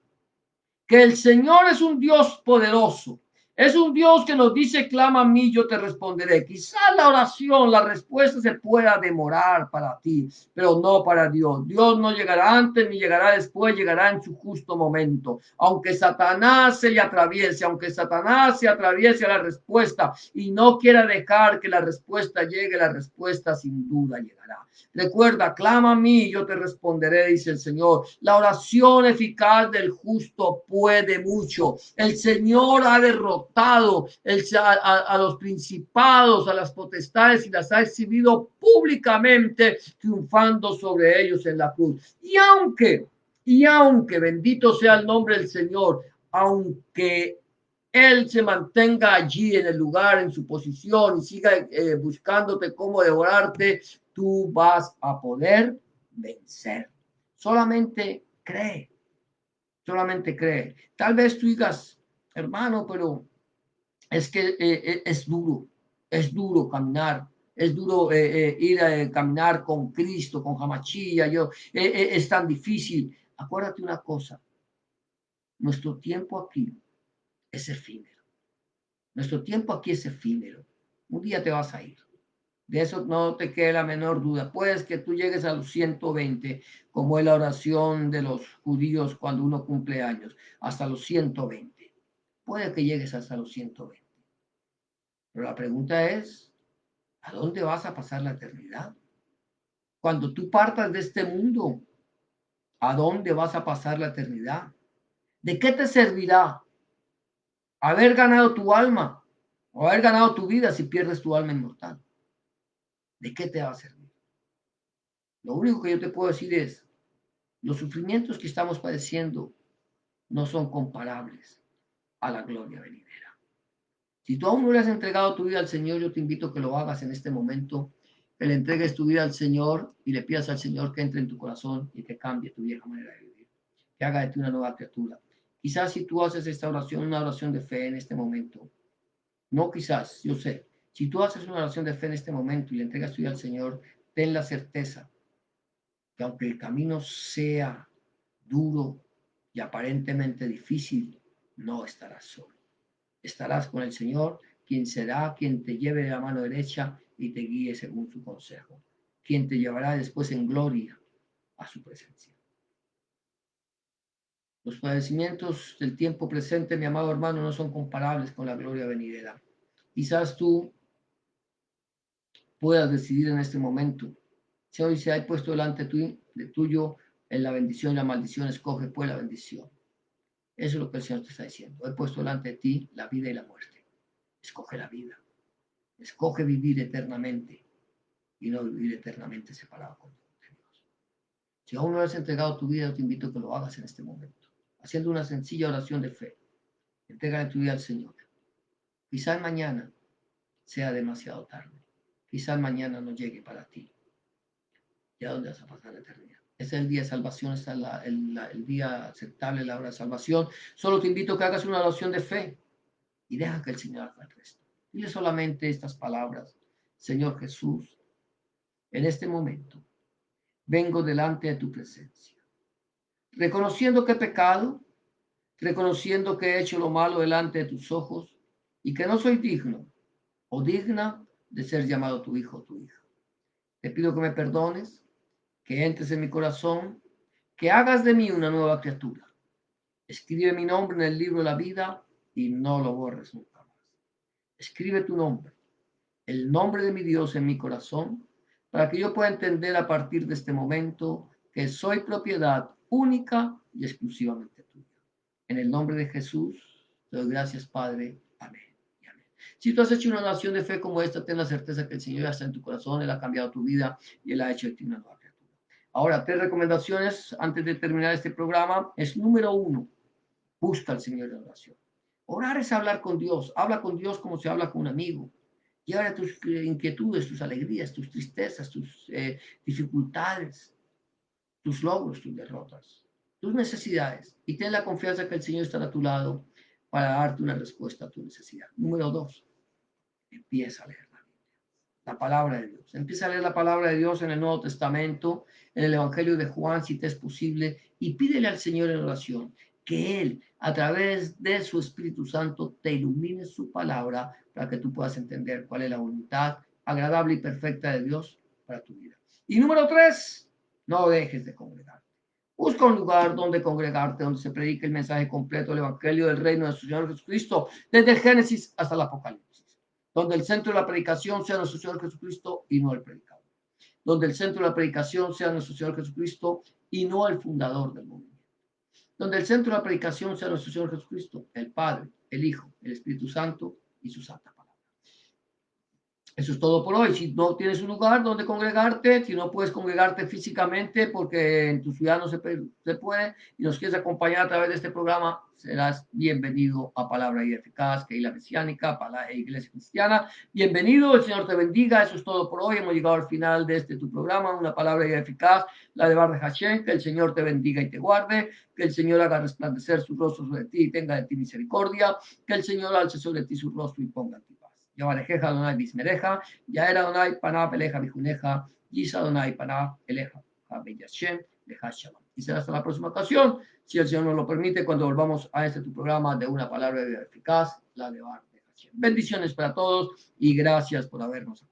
que el Señor es un Dios poderoso. Es un Dios que nos dice, clama a mí, yo te responderé. Quizás la oración, la respuesta se pueda demorar para ti, pero no para Dios. Dios no llegará antes ni llegará después, llegará en su justo momento. Aunque Satanás se le atraviese, aunque Satanás se atraviese a la respuesta y no quiera dejar que la respuesta llegue, la respuesta sin duda llegará. Recuerda, clama a mí y yo te responderé, dice el Señor. La oración eficaz del justo puede mucho. El Señor ha derrotado a los principados, a las potestades y las ha exhibido públicamente, triunfando sobre ellos en la cruz. Y aunque bendito sea el nombre del Señor, aunque Él se mantenga allí en el lugar, en su posición y siga buscándote cómo devorarte, tú vas a poder vencer. Solamente cree, solamente cree. Tal vez tú digas, hermano, pero es que es duro caminar, es duro ir a caminar con Cristo, con Hamachía, es tan difícil. Acuérdate una cosa, nuestro tiempo aquí es efímero. Nuestro tiempo aquí es efímero. Un día te vas a ir. De eso no te quede la menor duda. Puedes que tú llegues a los 120, como es la oración de los judíos cuando uno cumple años, hasta los 120. Puede que llegues hasta los 120. Pero la pregunta es, ¿a dónde vas a pasar la eternidad? Cuando tú partas de este mundo, ¿a dónde vas a pasar la eternidad? ¿De qué te servirá haber ganado tu alma o haber ganado tu vida si pierdes tu alma inmortal? ¿De qué te va a servir? Lo único que yo te puedo decir es, los sufrimientos que estamos padeciendo no son comparables a la gloria venidera. Si tú aún no le has entregado tu vida al Señor, yo te invito a que lo hagas en este momento, que le entregues tu vida al Señor y le pidas al Señor que entre en tu corazón y que cambie tu vieja manera de vivir, que haga de ti una nueva criatura. Quizás si tú haces esta oración, una oración de fe en este momento, no quizás, yo sé, si tú haces una oración de fe en este momento y le entregas tu vida al Señor, ten la certeza que aunque el camino sea duro y aparentemente difícil, no estarás solo. Estarás con el Señor, quien será quien te lleve de la mano derecha y te guíe según su consejo, quien te llevará después en gloria a su presencia. Los padecimientos del tiempo presente, mi amado hermano, no son comparables con la gloria venidera. Quizás tú puedas decidir en este momento. Si hoy se ha puesto delante de tuyo en la bendición y la maldición, escoge pues la bendición. Eso es lo que el Señor te está diciendo. He puesto delante de ti la vida y la muerte. Escoge la vida. Escoge vivir eternamente y no vivir eternamente separado con Dios. Si aún no has entregado tu vida, te invito a que lo hagas en este momento, haciendo una sencilla oración de fe. Entrega tu vida al Señor. Quizás mañana sea demasiado tarde. Quizás mañana no llegue para ti. ¿Ya dónde vas a pasar la eternidad? Es el día de salvación, es el día aceptable, la hora de salvación. Solo te invito a que hagas una oración de fe y deja que el Señor haga el resto. Dile solamente estas palabras. Señor Jesús, en este momento vengo delante de tu presencia, reconociendo que he pecado, reconociendo que he hecho lo malo delante de tus ojos y que no soy digno o digna de ser llamado tu hijo o tu hija. Te pido que me perdones, que entres en mi corazón, que hagas de mí una nueva criatura. Escribe mi nombre en el libro de la vida y no lo borres nunca más. Escribe tu nombre, el nombre de mi Dios en mi corazón, para que yo pueda entender a partir de este momento que soy propiedad única y exclusivamente tuya. En el nombre de Jesús, te doy gracias, Padre. Amén. Y amén. Si tú has hecho una oración de fe como esta, ten la certeza que el Señor ya está en tu corazón, Él ha cambiado tu vida y Él ha hecho de ti una nueva criatura. Ahora, 3 recomendaciones antes de terminar este programa. Es número 1, busca al Señor en oración. Orar es hablar con Dios. Habla con Dios como se habla con un amigo. Lleva tus inquietudes, tus alegrías, tus tristezas, tus dificultades, tus logros, tus derrotas, tus necesidades. Y ten la confianza que el Señor estará a tu lado para darte una respuesta a tu necesidad. Número 2, empieza a leer la palabra de Dios. Empieza a leer la palabra de Dios en el Nuevo Testamento, en el Evangelio de Juan, si te es posible, y pídele al Señor en oración que Él, a través de su Espíritu Santo, te ilumine su palabra para que tú puedas entender cuál es la voluntad agradable y perfecta de Dios para tu vida. Y número 3, no dejes de congregarte. Busca un lugar donde congregarte, donde se predique el mensaje completo del Evangelio del Reino de nuestro Señor Jesucristo, desde el Génesis hasta el Apocalipsis. Donde el centro de la predicación sea nuestro Señor Jesucristo y no el predicador. Donde el centro de la predicación sea nuestro Señor Jesucristo y no el fundador del movimiento. Donde el centro de la predicación sea nuestro Señor Jesucristo, el Padre, el Hijo, el Espíritu Santo y su Santa Palabra. Eso es todo por hoy. Si no tienes un lugar donde congregarte, si no puedes congregarte físicamente porque en tu ciudad no se puede y nos quieres acompañar a través de este programa, serás bienvenido a Palabra y Eficaz, que es la mesiánica, Palabra Iglesia Cristiana. Bienvenido, el Señor te bendiga. Eso es todo por hoy. Hemos llegado al final de tu programa, una Palabra y Eficaz, la de Bar de Hashem. Que el Señor te bendiga y te guarde, que el Señor haga resplandecer su rostro sobre ti y tenga de ti misericordia, que el Señor alce sobre ti su rostro y ponga en ti paz. Yavarejeja Adonai Bismereja, Yaera Adonai Paná Peleja Bijuneja, Yisa Adonai Paná Peleja Habeyashem, Leja Shalom. Y será hasta la próxima ocasión, si el Señor nos lo permite, cuando volvamos a tu programa de una palabra eficaz, la de Bar de Hashem. Bendiciones para todos y gracias por habernos acompañado.